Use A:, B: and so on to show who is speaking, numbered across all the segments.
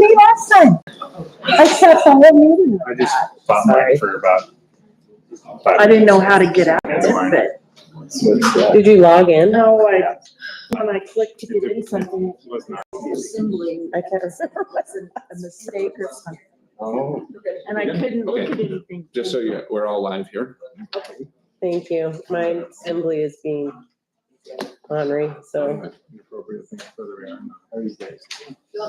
A: me last time. I sat the whole meeting.
B: I just bought mine for about
A: I didn't know how to get out of it,
C: Did you log in?
A: but no, when I clicked to get in something,
B: it was not.
A: the assembly,
C: I can't remember.
A: it wasn't a mistake or something,
B: Oh,
A: and I couldn't look at anything.
D: Just so we're all live here.
C: Thank you. My assembly is being ornery, so
B: appropriate thing further on. How are you guys?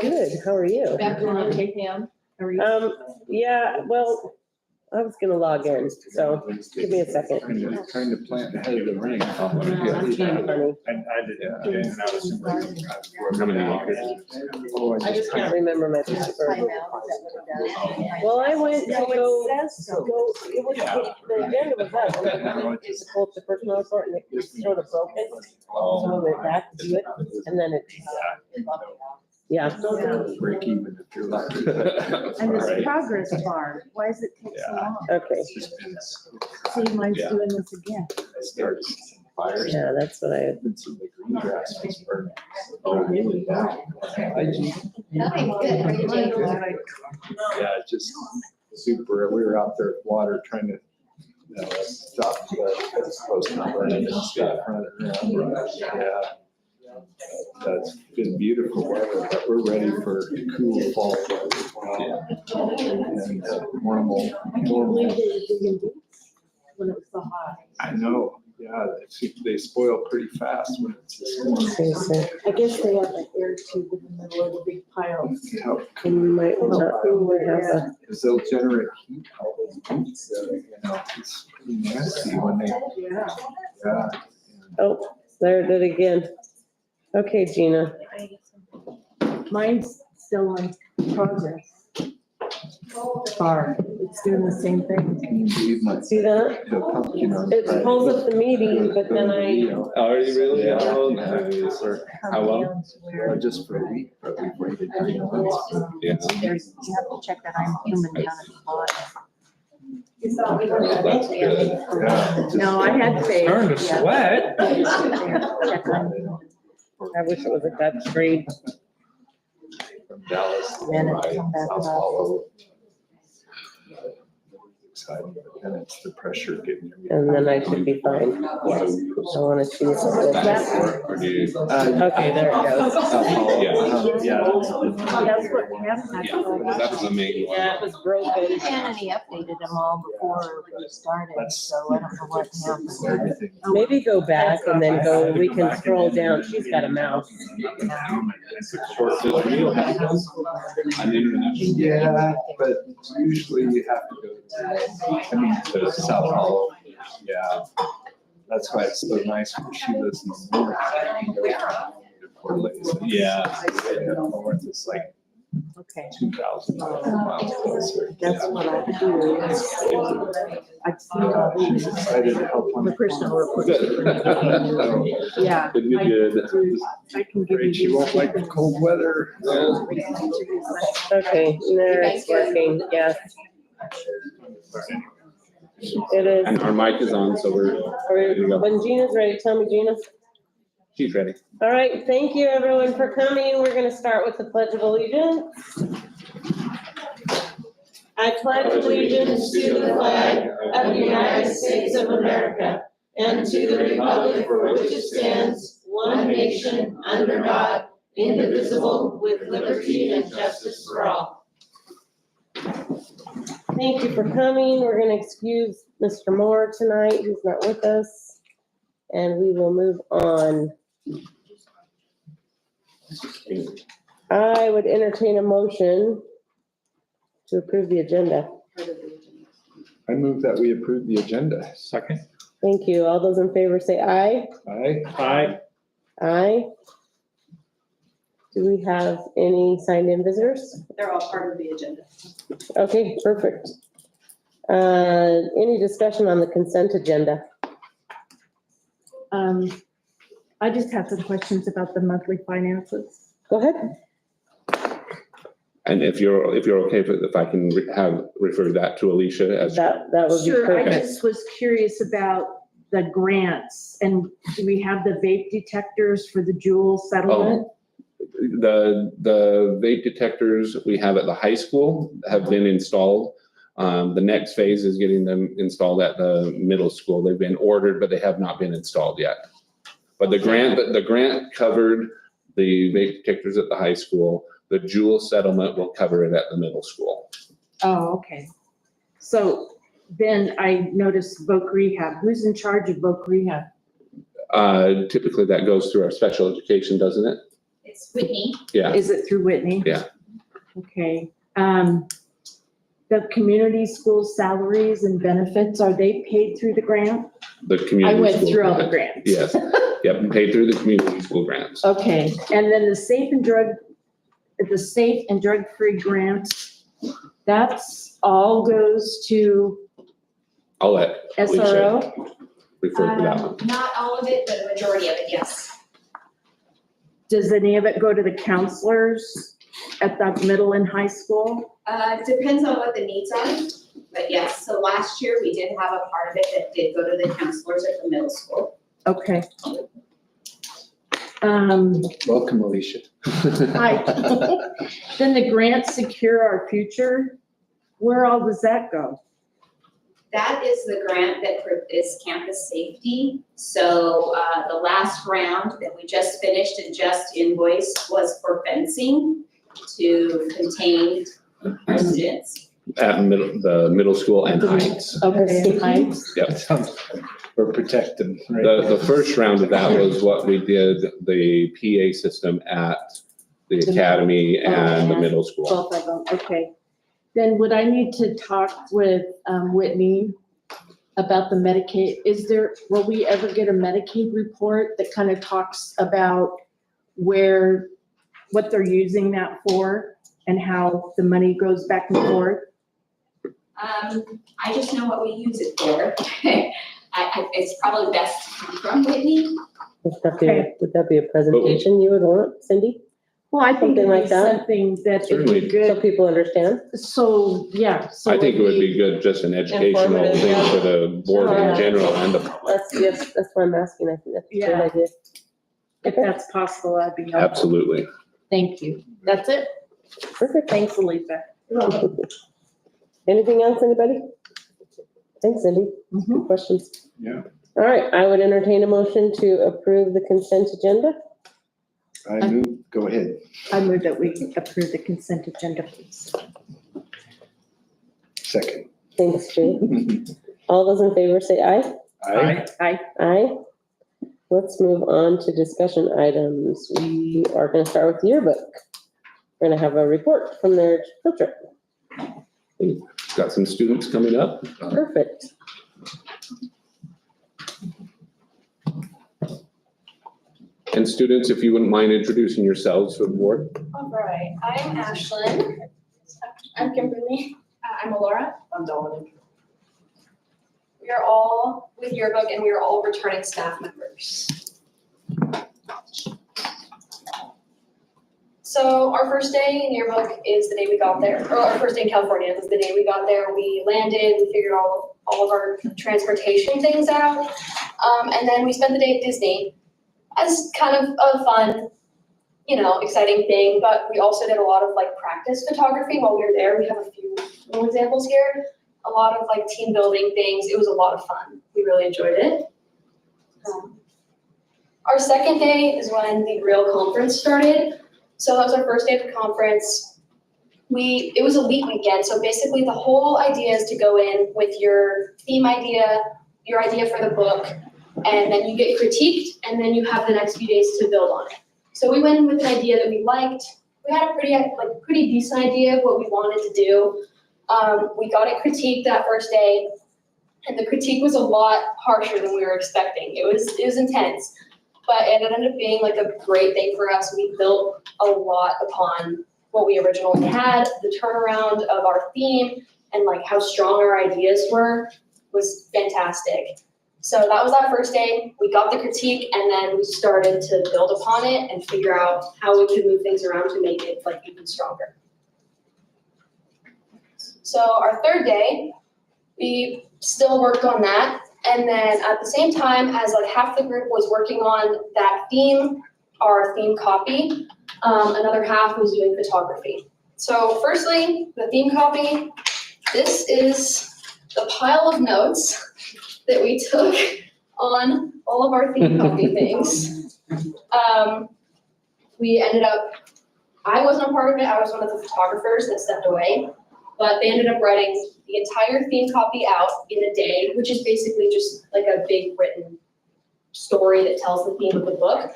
C: good. How are you?
A: Back on okay, Pam? Are you?
C: Yeah, well, I was gonna log in, so give me a second.
B: Trying to plant ahead of the rain.
C: It's kind of funny.
B: I did, yeah. And I was.
D: How many years?
C: I just can't remember my password.
A: Time out, is that what it does?
C: Well, I went to
A: No,
C: go,
A: it says so.
C: it was, the agenda was up. And I went to pull up the personnel report and it was sort of broken. So I went back to do it and then it, yeah.
B: Break even if you're lucky.
A: And this progress bar, why does it take so long?
C: Okay,
A: See, mine's doing this again.
B: Starts fires.
C: yeah, that's what I,
B: And so the green grass was burning. Oh, really? Yeah, just super, we were out there with water trying to, stop the post number and stuff running around. Yeah. That's been beautiful weather, but we're ready for cool fall weather. And normal.
A: When it was so hot.
B: I know, yeah, they spoil pretty fast when it's this.
C: seriously,
A: I guess they have an air tube in the middle of the big pile.
B: Yeah,
C: I might not have a,
B: because they'll generate heat, all those heats, it's pretty nasty when they,
A: Yeah.
B: yeah.
C: oh, there it did again. Okay, Gina.
A: Mine's still on progress bar. It's doing the same thing.
B: Can you believe my
C: See that?
B: the pumpkin on
C: It
B: Friday?
C: pulls up the meeting, but then
D: Oh, are you really?
B: Yeah.
D: Oh, nice. How long?
B: Just for a week, but we've waited 3 months.
D: Yeah.
A: There's, you have to check that I'm human down at the bottom.
D: That's good.
B: Yeah.
A: No, I had faith.
D: Starting to
A: yeah.
D: sweat.
A: Check on-
C: I wish it was a Dutch trade.
B: From Dallas.
A: Then it come back
B: South
A: up.
B: Hollow. Exciting, and it's the pressure getting.
C: And then I should be fine. I want to choose.
D: Or do you?
C: Okay, there it goes.
B: South Hollow.
D: Yeah.
B: Yeah.
A: That's what happened.
D: Yeah, that was the main one.
C: Yeah, it was broken.
A: Kennedy updated them all before we started, so I don't know what happened.
B: Everything.
C: Maybe go back and then go, we can scroll down. She's got a mouse.
D: Short film meal. I didn't know.
B: Yeah, but usually you have to go to South Hollow. Yeah, that's why it's so nice when she lives in the north. Port Lakes.
D: Yeah.
B: North is like
A: Okay,
B: 2,000 miles closer.
A: that's what I do. I've seen all
B: She's
A: these.
B: excited to help on
A: The
B: the.
A: personal report.
D: Good.
A: Yeah.
D: Good.
A: I can give you.
B: Afraid she won't like the cold weather.
C: Okay, there it's working. Yes, it is.
D: And our mic is on, so
C: When Gina's ready, tell me, Gina.
D: she's ready.
C: All right, thank you everyone for coming. We're gonna start with the Pledge of Allegiance. I pledge allegiance to the flag of the United States of America and to the republic for which it stands, one nation, under God, indivisible, with liberty and justice for all. Thank you for coming. We're gonna excuse Mr. Moore tonight. He's not with us. And we will move on. I would entertain a motion to approve the agenda.
B: I move that we approve the agenda.
D: Second.
C: Thank you. All those in favor say aye.
B: Aye.
D: Aye.
C: Aye. Do we have any signed-in visitors?
E: They're all part of the agenda.
C: Okay, perfect. Any discussion on the consent agenda?
A: I just have some questions about the monthly finances.
C: Go ahead.
D: And if you're okay with, if I can refer that to Alicia as.
C: That would be
A: Sure, I
C: perfect.
A: just was curious about the grants, and do we have the vape detectors for the Juul settlement?
D: The vape detectors we have at the high school have been installed. The next phase is getting them installed at the middle school. They've been ordered, but they have not been installed yet. But the grant covered the vape detectors at the high school. The Juul settlement will cover it at the middle school.
A: Oh, okay. So then I noticed Voc Rehab. Who's in charge of Voc Rehab?
D: Typically that goes through our special education, doesn't it?
C: It's Whitney.
D: Yeah.
A: Is it through Whitney?
D: Yeah.
A: Okay. The community school salaries and benefits, are they paid through the grant?
D: The community.
A: I went
D: school
A: through all the
D: grant.
A: grants.
D: Yes. Yep. Paid through the community school grants.
A: Okay, and then the safe and drug-free grant, that's all goes to
D: I'll let Alicia
A: SRO?
D: refer to that one.
C: Not all of it, but a majority of it, yes.
A: Does any of it go to the counselors at the middle and high school?
C: Depends on what the needs are, but yes, so last year we did have a part of it that did go to the counselors at the middle school.
A: Okay.
B: Welcome, Alicia.
A: Hi. Then the grant Secure Our Future, where all does that go?
C: That is the grant that is campus safety. So the last round that we just finished and just invoiced was for fencing to contain our students.
D: At the middle school and Heights.
A: Okay, Heights.
D: Yep.
B: Sounds, or protect them. right?
D: The first round of that was what we did, the PA system at the academy and the middle school.
A: Both of them, okay. Then would I need to talk with Whitney about the Medicaid? Will we ever get a Medicaid report that kind of talks about what they're using that for and how the money goes back and forth?
C: I just know what we use it for. It's probably best to come from Whitney.
E: Would that be a presentation you would want, Cindy?
A: Well, I think
E: Something
A: it'd
E: like
A: be
E: that?
A: something that would
D: Certainly.
A: be
E: So
A: good.
E: people understand?
A: So, yeah. So
D: I think it would be good, just an educational
E: Informative,
D: thing
E: yeah.
D: for the board in
A: Yeah.
D: general and the public.
E: That's why I'm asking. I think that's a
A: Yeah.
E: good idea.
A: If that's possible, that'd be helpful.
D: Absolutely.
A: Thank you. That's it.
E: Perfect.
A: Thanks, Alisa.
E: Anything else, anybody? Thanks, Cindy.
A: Mhm.
E: Good questions.
B: Yeah.
E: All right, I would entertain a motion to approve the consent agenda.
B: I move, go ahead.
A: I move that we approve the consent agenda, please.
B: Second.
E: Thanks, Jay. All those in favor say aye.
A: Aye.
E: Aye. Let's move on to discussion items. We are gonna start with the yearbook. We're gonna have a report from their field trip.
D: Got some students coming up.
E: Perfect.
D: And students, if you wouldn't mind introducing yourselves to the board.
F: All right, I'm Ashlyn. I'm Kimberly. I'm Alora. I'm Dominic. We are all with yearbook and we are all returning staff members. So our first day in yearbook is the day we got there, or our first day in California is the day we got there. We landed, we figured all of our transportation things out. And then we spent the day at Disney as kind of a fun, exciting thing, but we also did a lot of practice photography while we were there. We have a few little examples here. A lot of team building things. It was a lot of fun. We really enjoyed it. Our second day is when the real conference started. So that was our first day of the conference. It was Elite Weekend. So basically the whole idea is to go in with your theme idea, your idea for the book, and then you get critiqued, and then you have the next few days to build on it. So we went in with an idea that we liked. We had a pretty decent idea of what we wanted to do. We got it critiqued that first day, and the critique was a lot harsher than we were expecting. It was intense, but it ended up being a great thing for us. We built a lot upon what we originally had. The turnaround of our theme and how strong our ideas were was fantastic. So that was that first day. We got the critique, and then we started to build upon it and figure out how we could move things around to make it even stronger. So our third day, we still worked on that. And then at the same time as half the group was working on that theme, our theme copy, Another half was doing photography. So firstly, the theme copy. This is the pile of notes that we took on all of our theme copy things. We ended up, I wasn't a part of it, I was one of the photographers that stepped away, but they ended up writing the entire theme copy out in a day, which is basically just like a big written story that tells the theme of the book.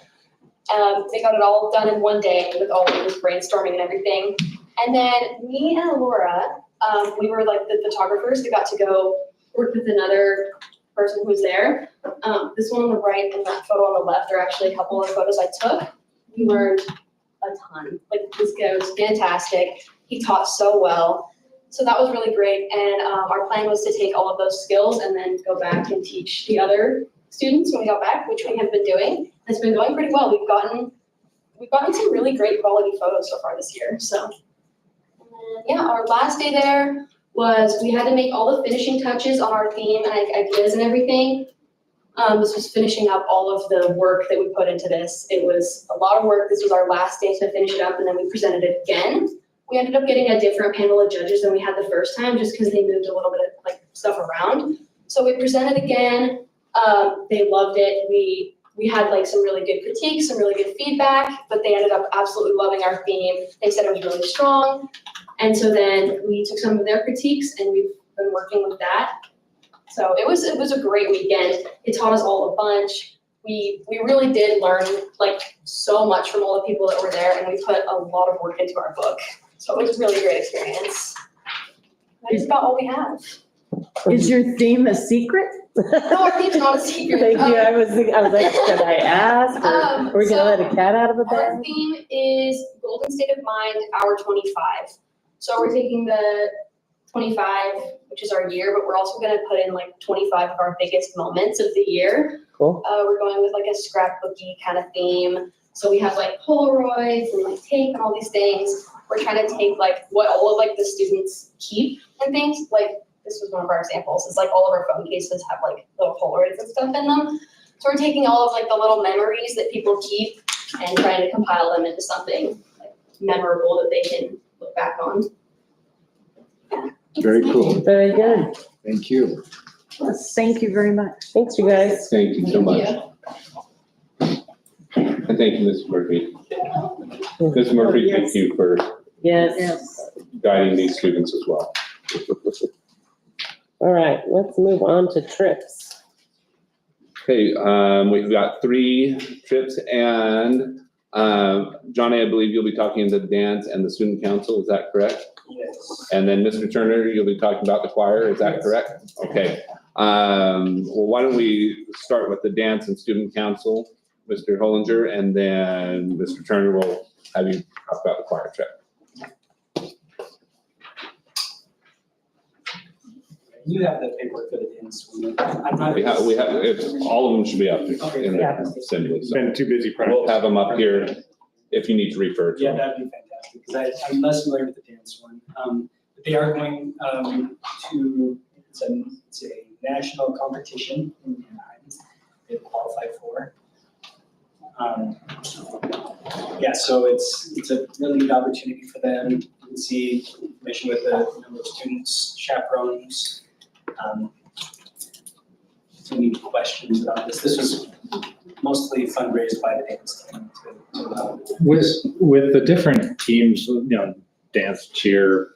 F: They got it all done in one day with all of this brainstorming and everything. And then me and Laura, we were like the photographers that got to go work with another person who was there. This one on the right and that photo on the left are actually a couple of photos I took. We learned a ton. Like this guy was fantastic. He taught so well. So that was really great. And our plan was to take all of those skills and then go back and teach the other students when we got back, which we have been doing. It's been going pretty well. We've gotten some really great quality photos so far this year. So yeah, our last day there was we had to make all the finishing touches on our theme and ideas and everything. This was finishing up all of the work that we put into this. It was a lot of work. This was our last day to finish it up, and then we presented it again. We ended up getting a different panel of judges than we had the first time, just because they moved a little bit of like stuff around. So we presented again. They loved it. We had like some really good critiques, some really good feedback, but they ended up absolutely loving our theme. They said it was really strong. And so then we took some of their critiques and we've been working with that. So it was a great weekend. It taught us all a bunch. We really did learn like so much from all the people that were there, and we put a lot of work into our book. So it was a really great experience. That's about all we have.
A: Is your theme a secret?
F: No, our theme's not a secret.
E: Thank you. I was like, should I ask? Or are we gonna let a cat out of a
F: Our
E: bag?
F: theme is Golden State of Mind, Hour 25. So we're taking the 25, which is our year, but we're also gonna put in like 25 of our biggest moments of the year.
E: Cool.
F: We're going with like a scrapbooky kind of theme. So we have like Polaroids and like tape and all these things. We're trying to take like what all of like the students keep and things. Like this was one of our examples. It's like all of our phone cases have like little Polaroids and stuff in them. So we're taking all of like the little memories that people keep and trying to compile them into something like memorable that they can look back on.
B: Very cool.
E: Very good.
B: Thank you.
A: Thank you very much.
E: Thanks, you guys.
D: Thank you so much.
F: Yeah.
D: And thank you, Mrs. Murphy. Mrs. Murphy, thank you for
E: Yes.
A: Yes.
D: guiding these students as well.
E: All right, let's move on to trips.
D: Okay, we've got 3 trips, and Johnny, I believe you'll be talking to the dance and the student council, is that correct?
G: Yes.
D: And then Mr. Turner, you'll be talking about the choir, is that correct? Okay. Well, why don't we start with the dance and student council, Mr. Hollinger, and then Mr. Turner will have you talk about the choir trip.
G: You have the paperwork for the dance. I'm not.
D: We have, all of them should be up in the assembly, so
B: Been too busy.
D: we'll have them up here if you need to refer to
G: Yeah,
D: them.
G: that'd be fantastic, because I'm less familiar with the dance one. But they are going to, it's a national competition in Anaheim they've qualified for. Yeah, so it's a really good opportunity for them. You can see information with the number of students, chaperones. Any questions about this? This was mostly fundraised by the dance team to
H: With the different teams, you know, dance, cheer,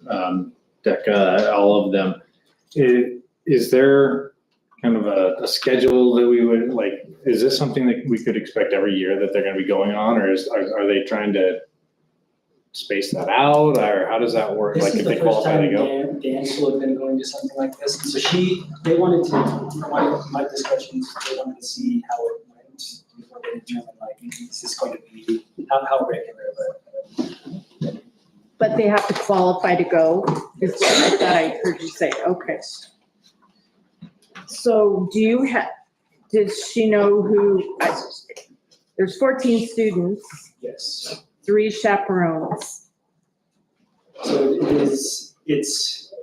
H: DECA, all of them, is there kind of a schedule that we would like, is this something that we could expect every year that they're gonna be going on, or are they trying to space that out, or how does that work?
G: This
H: Like
G: is
H: if
G: the
H: they
G: first
H: qualify to
G: time
H: go?
G: Dan will have been going to something like this, and so they wanted to, from my discussions, they wanted to see how it went before they determined like, is this going to be, how regular, but.
A: But they have to qualify to go, is what I heard you say, okay. So do you does she know who, there's 14 students,
G: Yes,
A: 3 chaperones.
G: so it's,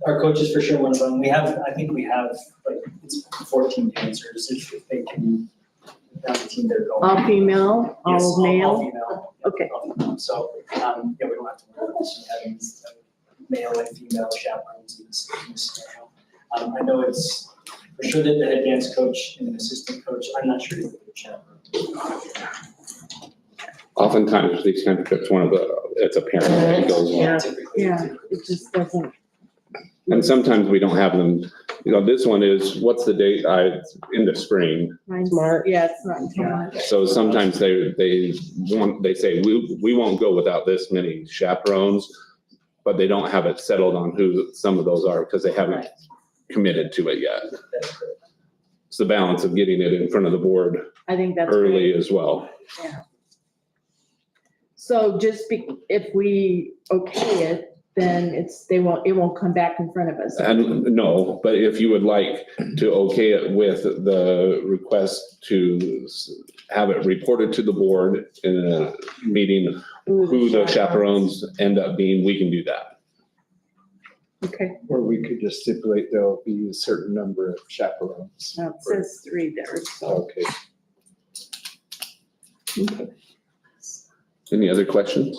G: our coach is for sure one of them. I think we have, like, it's 14 dancers, if they can, down the team they're going.
A: All female,
G: Yes,
A: all male?
G: female.
A: Okay.
G: Yeah, we don't have to worry about having male and female chaperones in this scenario. I know it's for sure that the head dance coach and an assistant coach, I'm not sure if they're chaperones.
D: Oftentimes with these kind of trips, it's a parent that goes
E: Yeah.
D: on.
G: Typically.
A: Yeah, it just doesn't,
D: And sometimes we don't have them, this one is, what's the date? In the spring.
A: mine's,
E: March.
A: yeah, it's not until March.
D: So sometimes they say, we won't go without this many chaperones, but they don't have it settled on who some of those are because they haven't committed to it yet.
G: That's correct.
D: It's the balance of getting it in front of the board
A: I think that's
D: early
A: great.
D: as well.
A: So if we okay it, then it won't come back in front of us.
D: And no, but if you would like to okay it with the request to have it reported to the board in a meeting, who the chaperones end up being, we can do that.
A: Okay,
B: Or we could just stipulate there'll be a certain number of chaperones.
A: now it says 3 there, so.
B: Okay.
D: Any other questions?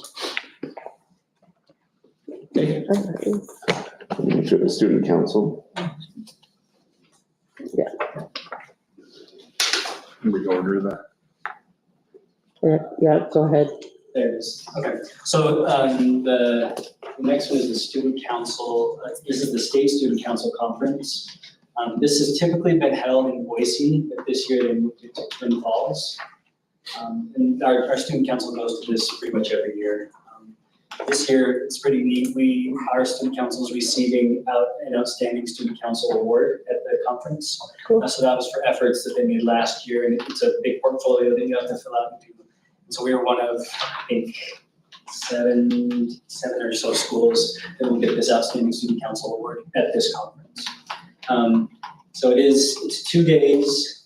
D: Okay, to the student council.
B: We order that.
E: Yeah, go ahead.
G: There it is. Okay, so the next one is the student council. This is the state student council conference. This has typically been held in Boise, but this year they moved it to Twin Falls. And our student council goes to this pretty much every year. This year, it's pretty neat. Our student council is receiving an outstanding student council award at the conference.
E: Cool.
G: So that was for efforts that they made last year, and it's a big portfolio that you have to fill out and do. And so we were one of, I think, seven or so schools that will get this outstanding student council award at this conference. So it's 2 days.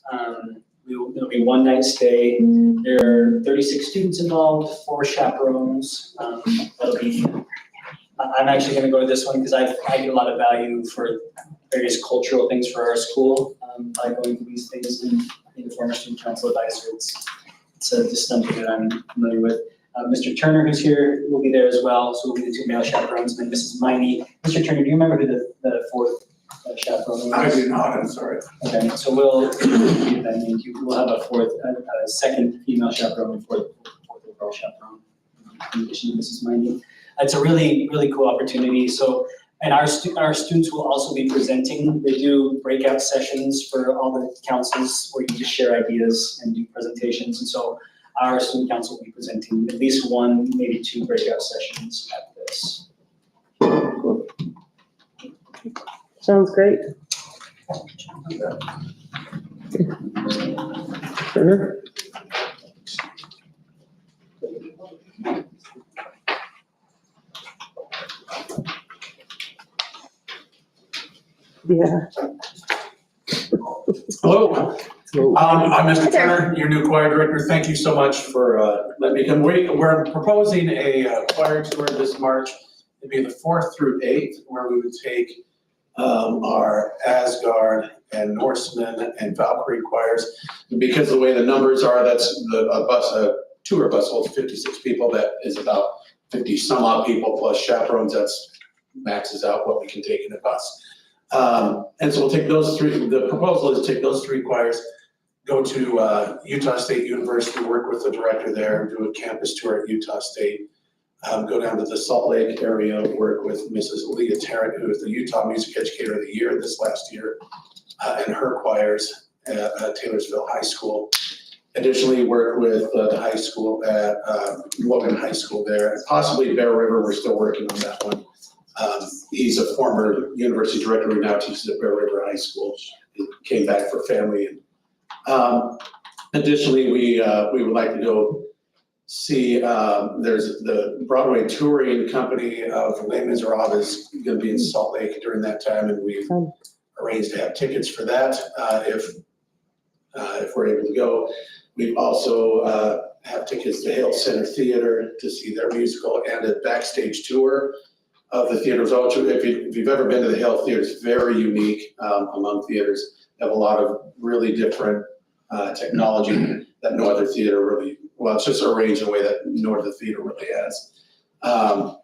G: It'll be one night stay. There are 36 students involved, 4 chaperones. I'm actually gonna go to this one because I get a lot of value for various cultural things for our school by going to these things, and being a former student council advisor, it's just something that I'm familiar with. Mr. Turner, who's here, will be there as well, so we'll be the 2 male chaperones, and then Mrs. Miney. Mr. Turner, do you remember who the 4th chaperone was?
I: I do not, I'm sorry.
G: Okay, so we'll have a second female chaperone and fourth overall chaperone, in addition to Mrs. Miney. It's a really, really cool opportunity. So, and our students will also be presenting. They do breakout sessions for all the councils where you just share ideas and do presentations. And so our student council will be presenting at least 1, maybe 2 breakout sessions at this.
E: Sounds great. Turner? Yeah.
I: Hello, I'm Mr. Turner, your new choir director. Thank you so much for letting me come. We're proposing a choir tour this March. It'd be the 4th through 8th, where we would take our Asgard and Norseman and Valkyrie choirs. And because the way the numbers are, that's a tour bus holds 56 people. That is about 50 some odd people plus chaperones. That's maxes out what we can take in a bus. And so we'll take those 3, the proposal is to take those 3 choirs, go to Utah State University, work with the director there, do a campus tour at Utah State, go down to the Salt Lake area, work with Mrs. Leah Tarrant, who is the Utah Music Educator of the Year this last year, and her choirs at Taylorsville High School. Additionally, work with the high school at Logan High School there, possibly Bear River. We're still working on that one. He's a former university director who now teaches at Bear River High School. He came back for family. Additionally, we would like to go see, there's the Broadway touring company of Les Miserables is going to be in Salt Lake during that time, and we've arranged to have tickets for that if we're able to go. We've also have tickets to Hale Center Theater to see their musical and a backstage tour of the theaters. If you've ever been to the Hale Theater, it's very unique among theaters. They have a lot of really different technology that no other theater really well, it's just arranged in a way that no other theater really has. And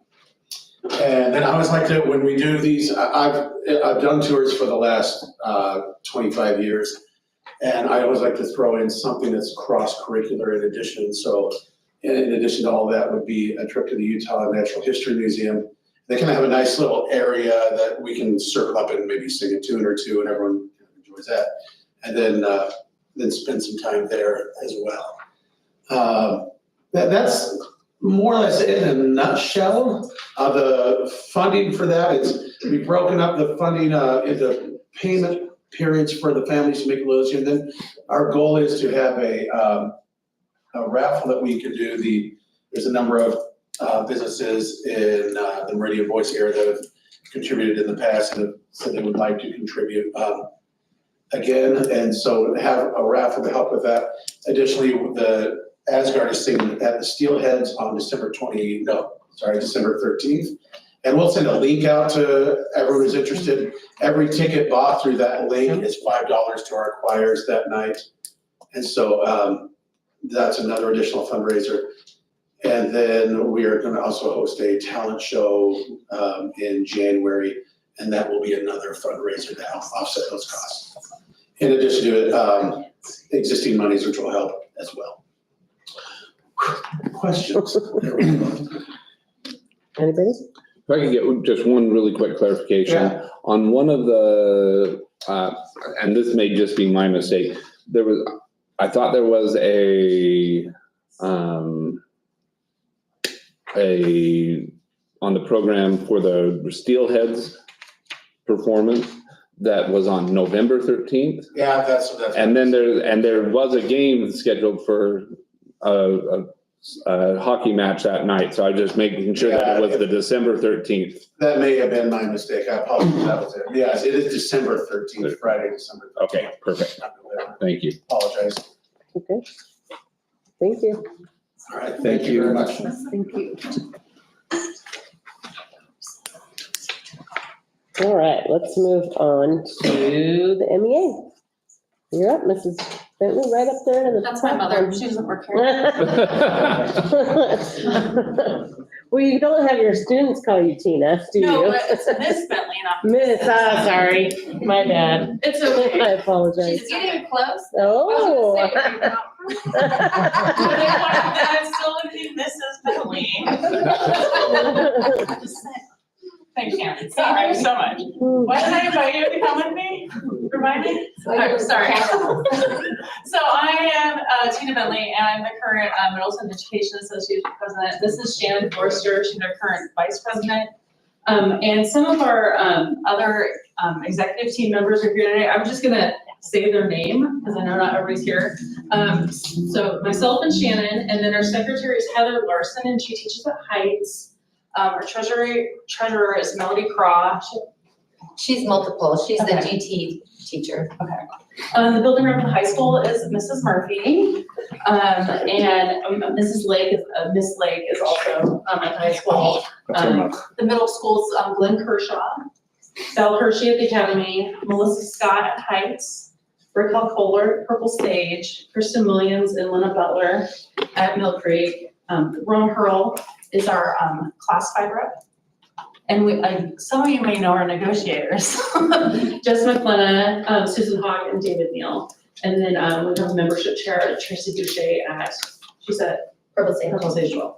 I: then I always like to, when we do these, I've done tours for the last 25 years. And I always like to throw in something that's cross-curricular in addition. So in addition to all that would be a trip to the Utah Natural History Museum. They can have a nice little area that we can circle up and maybe sing a tune or two and everyone enjoys that. And then spend some time there as well. That's more or less it in a nutshell. The funding for that is, we've broken up the funding into payment periods for the families to make a little. And then our goal is to have a raffle that we can do. There's a number of businesses in the Meridian Boise area that have contributed in the past and have said they would like to contribute again. And so have a raffle to help with that. Additionally, the Asgard is singing at the Steelheads on December 13th. And we'll send a link out to everyone who's interested. Every ticket bought through that link is $5 to our choirs that night. And so that's another additional fundraiser. And then we are going to also host a talent show in January, and that will be another fundraiser to help offset those costs. In addition to existing monies, which will help as well. Questions? There we go.
E: Anybody?
D: If I could get just one really quick clarification.
I: Yeah.
D: On one of the, and this may just be my mistake, I thought there was on the program for the Steelheads performance that was on November 13th.
I: Yeah, that's.
D: And then there was a game scheduled for a hockey match that night. So I just making sure that it was the December 13th.
I: That may have been my mistake. I apologize. That was it. Yes, it is December 13th, Friday, December 13th.
D: Okay, perfect.
I: Not November.
D: Thank you.
I: Apologize.
E: Okay. Thank you.
I: All right, thank you very much.
A: Thank you.
E: All right, let's move on to the MEA. You're up, Mrs. Bentley, right up there in the.
C: That's my mother. She doesn't work here.
E: Well, you don't have your students call you Tina, do you?
C: No, but it's Miss Bentley, not.
E: Miss, sorry, my bad.
C: It's okay.
E: I apologize.
C: She's getting close.
E: Oh.
C: I was gonna say, you're not- I'm still gonna be Mrs. Bentley. Just saying. Thank you. Thank you so much. Why did I invite you to come with me? Remind me? Oh, sorry. So I am Tina Bentley, and I'm the current Middleton Education Association President. This is Shannon Forster. She's our current Vice President. And some of our other executive team members are here today. I'm just gonna say their name because I know not everybody's here. So myself and Shannon, and then our secretary is Heather Larson, and she teaches at Heights. Our treasurer is Melody Craw.
J: She's multiple. She's the
C: Okay.
J: GT teacher.
C: The building rep at the high school is Mrs. Murphy. And Mrs. Lake, Miss Lake is also at the high school. The middle school's Glenn Kershaw, Belle Hershey at the academy, Melissa Scott at Heights, Raquel Kohler, Purple Sage, Kristen Williams and Lena Butler at Mill Creek. Ron Hurl is our class 5 rep. And some of you may know our negotiators, Jess McLenna, Susan Hawk, and David Neal. And then we have a membership chair, Tracy Boucher she's at Purple Sage as well.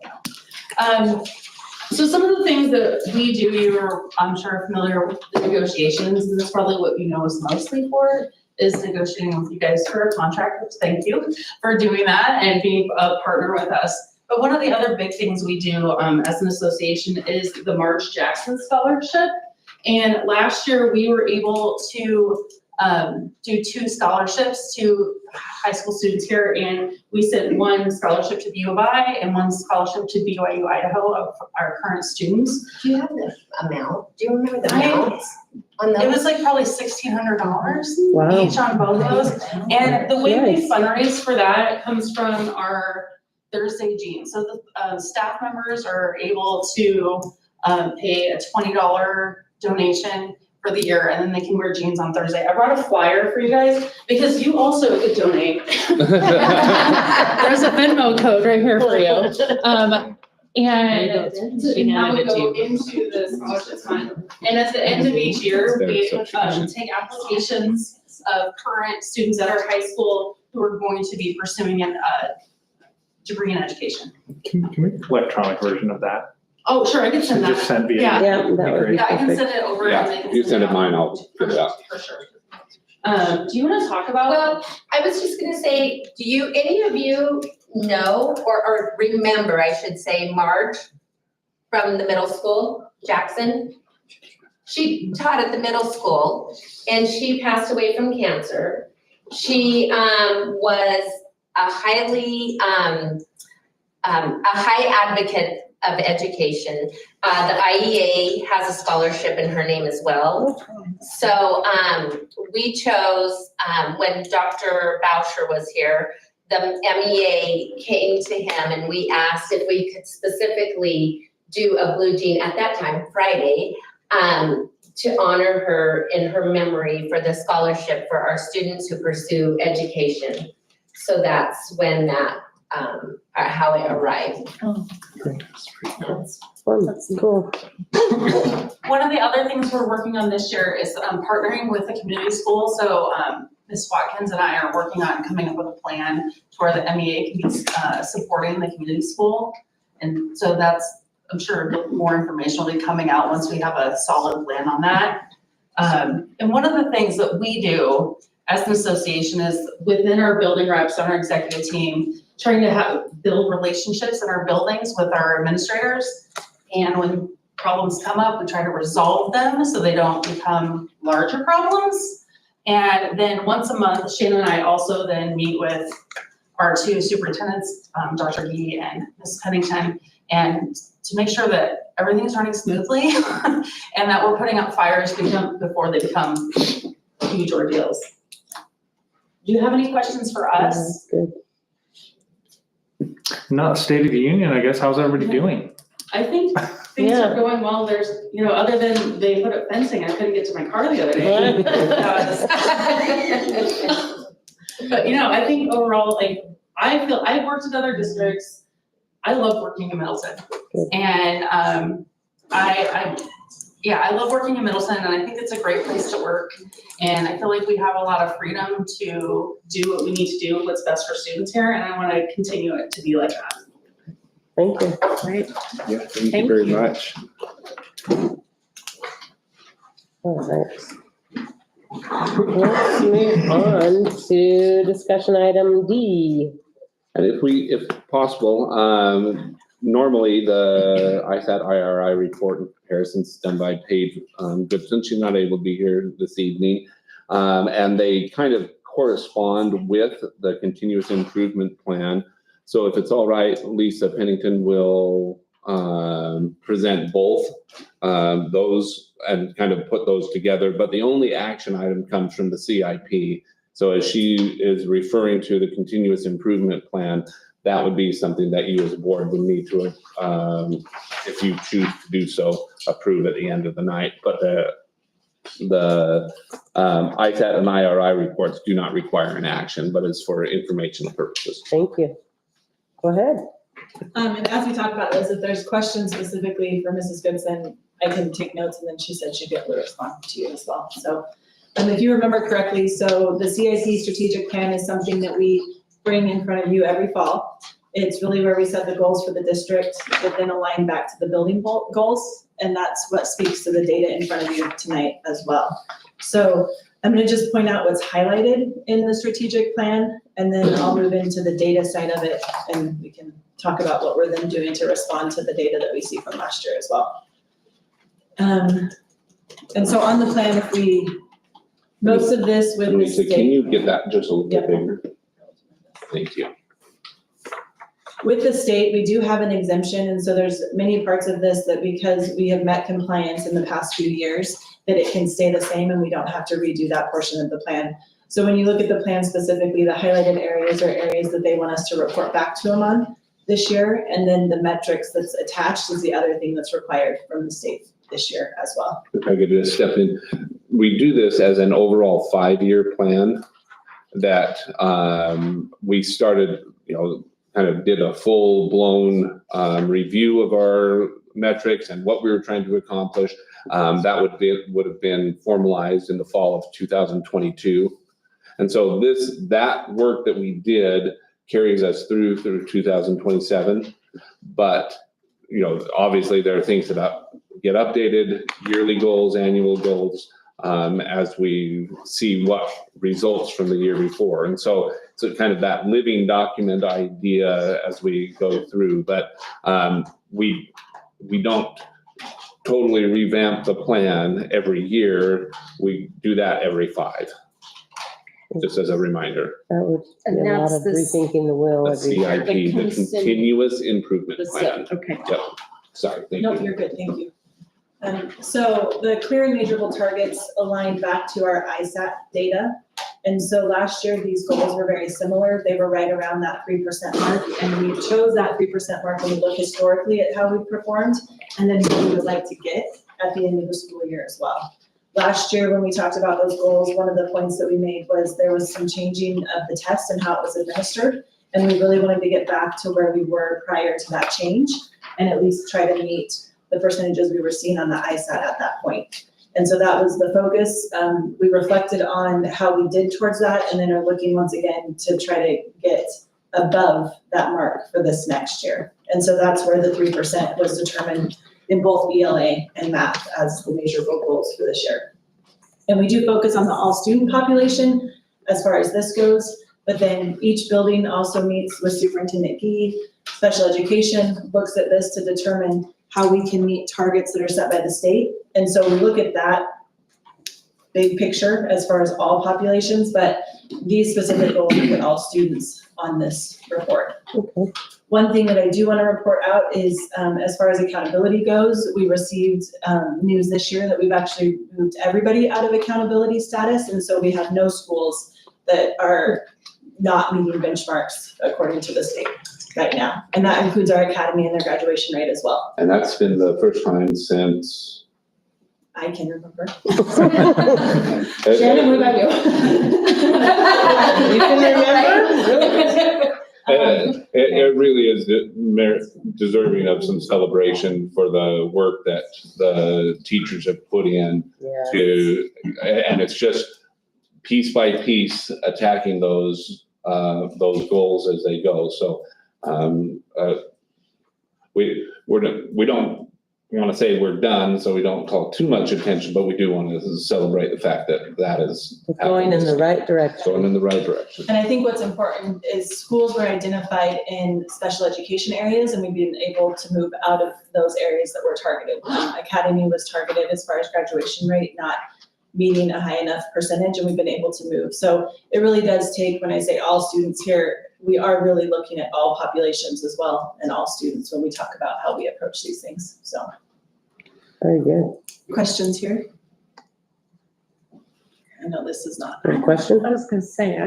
C: So some of the things that we do, you're, I'm sure, familiar with the negotiations, and that's probably what you know us mostly for, is negotiating with you guys for a contract, which thank you for doing that and being a partner with us. But one of the other big things we do as an association is the Marge Jackson Scholarship. And last year we were able to do 2 scholarships to high school students here, and we sent 1 scholarship to U of I and 1 scholarship to BYU Idaho of our current students.
J: Do you have the amount? Do you remember the
C: I-
J: amounts on those?
C: It was like probably $1,600
E: Wow.
C: each on both of those. And the way we
E: Nice.
C: fundraise for that comes from our Thursday Gene. So the staff members are able to pay a $20 donation
K: for the year, and then they can wear jeans on Thursday. I brought a flyer for you guys because you also could donate. There's a Venmo code right here for you. And now we go into the scholarship fund. And at the end of each year, we take applications of current students at our high school who are going to be pursuing a degree in education.
H: Can we get electronic version of that?
K: Oh, sure, I can send
H: Just
K: that.
H: send via.
K: Yeah.
E: Yeah, that would be
K: Yeah, I can
E: perfect.
K: send it over.
D: Yeah,
K: and they can
D: you send it
K: out.
D: mine, I'll fill it out.
K: For sure. Do you want to talk about?
J: Well, I was just gonna say, do you, any of you know, or remember, I should say, Marge from the middle school, Jackson? She taught at the middle school and she passed away from cancer. She, was a high advocate of education. The IEA has a scholarship in her name as well. So, we chose, when Dr. Boucher was here, the MEA came to him and we asked if we could specifically do a Blue Jean at that time, Friday, to honor her in her memory for the scholarship for our students who pursue education. So that's when that, how it arrived.
E: Fun, cool.
K: One of the other things we're working on this year is partnering with the community school. So Ms. Watkins and I are working on coming up with a plan to where the MEA can be supporting the community school. And so that's, I'm sure more information will be coming out once we have a solid plan on that. And one of the things that we do as an association is within our building reps on our executive team, trying to build relationships in our buildings with our administrators. And when problems come up, we try to resolve them so they don't become larger problems. And then once a month, Shannon and I also then meet with our two superintendents, Dr. Gee and Ms. Pennington, and to make sure that everything's running smoothly and that we're putting out fires before they become huge ordeals. Do you have any questions for us?
E: Good.
H: Not State of the Union, I guess. How's everybody doing?
K: I think things
E: Yeah.
K: are going well. There's, other than they put up fencing, I couldn't get to my car the other day. But, I think overall, I've worked in other districts. I love working in Middleton.
E: Good.
K: And, I love working in Middleton and I think it's a great place to work. And I feel like we have a lot of freedom to do what we need to do, what's best for students here. And I want to continue it to be like that.
E: Thank you.
A: Great.
B: Yeah, thank you very much.
E: All right. Let's move on to discussion item D.
D: And if possible, normally the ISAT IRI report and comparisons is done by Paige Goodson. She's not able to be here this evening. And they kind of correspond with the continuous improvement plan. So if it's all right, Lisa Pennington will present both those and kind of put those together. But the only action item comes from the CIP. So as she is referring to the continuous improvement plan, that would be something that you as a board would need to, if you choose to do so, approve at the end of the night. But the ISAT and IRI reports do not require an action, but it's for informational purposes.
E: Thank you. Go ahead.
L: And as we talked about this, if there's questions specifically for Mrs. Goodson, I can take notes and then she said she'd be able to respond to you as well. So, if you remember correctly, so the CIP strategic plan is something that we bring in front of you every fall. It's really where we set the goals for the district that then align back to the building goals. And that's what speaks to the data in front of you tonight as well. So I'm gonna just point out what's highlighted in the strategic plan, and then I'll move into the data side of it, and we can talk about what we're then doing to respond to the data that we see from last year as well. And so on the plan, most of this with the
D: Lisa,
L: state.
D: can you get that just a little bit
L: Yeah.
D: bigger? Thank you.
L: With the state, we do have an exemption, and so there's many parts of this that because we have met compliance in the past few years, that it can stay the same and we don't have to redo that portion of the plan. So when you look at the plan specifically, the highlighted areas are areas that they want us to report back to them on this year, and then the metrics that's attached is the other thing that's required from the state this year as well.
D: If I could just step in, we do this as an overall 5-year plan that we started, kind of did a full-blown review of our metrics and what we were trying to accomplish. That would have been formalized in the fall of 2022. And so that work that we did carries us through 2027. But, obviously there are things that get updated, yearly goals, annual goals, as we see what results from the year before. And so kind of that living document idea as we go through, but we don't totally revamp the plan every year. We do that every 5, just as a reminder.
E: That would be
A: And
E: a lot
A: that's
E: of
A: the
E: rethinking the will
D: The
E: every year.
D: CIP, the continuous
A: The
D: improvement plan.
A: okay.
D: Yep, sorry, thank
L: No,
D: you.
L: you're good, thank you. So the clear and measurable targets align back to our ISAT data. And so last year, these goals were very similar. They were right around that 3% mark. And we chose that 3% mark when we look historically at how we performed and then what we would like to get at the end of the school year as well. Last year, when we talked about those goals, one of the points that we made was there was some changing of the test and how it was administered. And we really wanted to get back to where we were prior to that change and at least try to meet the percentages we were seeing on the ISAT at that point. And so that was the focus. We reflected on how we did towards that and then are looking once again to try to get above that mark for this next year. And so that's where the 3% was determined in both ELA and math as the measurable goals for this year. And we do focus on the all student population as far as this goes, but then each building also meets with Superintendent Gee. Special education looks at this to determine how we can meet targets that are set by the state. And so we look at that big picture as far as all populations, but these specific goals look at all students on this report.
E: Okay.
L: One thing that I do want to report out is as far as accountability goes, we received news this year that we've actually moved everybody out of accountability status. And so we have no schools that are not meeting benchmarks according to the state right now. And that includes our academy and their graduation rate as well.
D: And that's been the first time since.
L: I can remember.
D: Shannon,
L: Shannon, what about you?
E: You can remember? Really?
D: It really is deserving of some celebration for the work that the teachers have put in
E: Yeah.
D: and it's just piece by piece attacking those goals as they go. So we don't want to say we're done, so we don't call too much attention, but we do want to celebrate the fact that is
E: It's going in the right direction.
D: going in the right direction.
L: And I think what's important is schools were identified in special education areas and we've been able to move out of those areas that were targeted. Academy was targeted as far as graduation rate, not meeting a high enough percentage, and we've been able to move. So it really does take, when I say all students here, we are really looking at all populations as well and all students when we talk about how we approach these things, so.
E: Very good.
L: Questions here? I know this is not.
E: Any questions?
A: I was gonna say,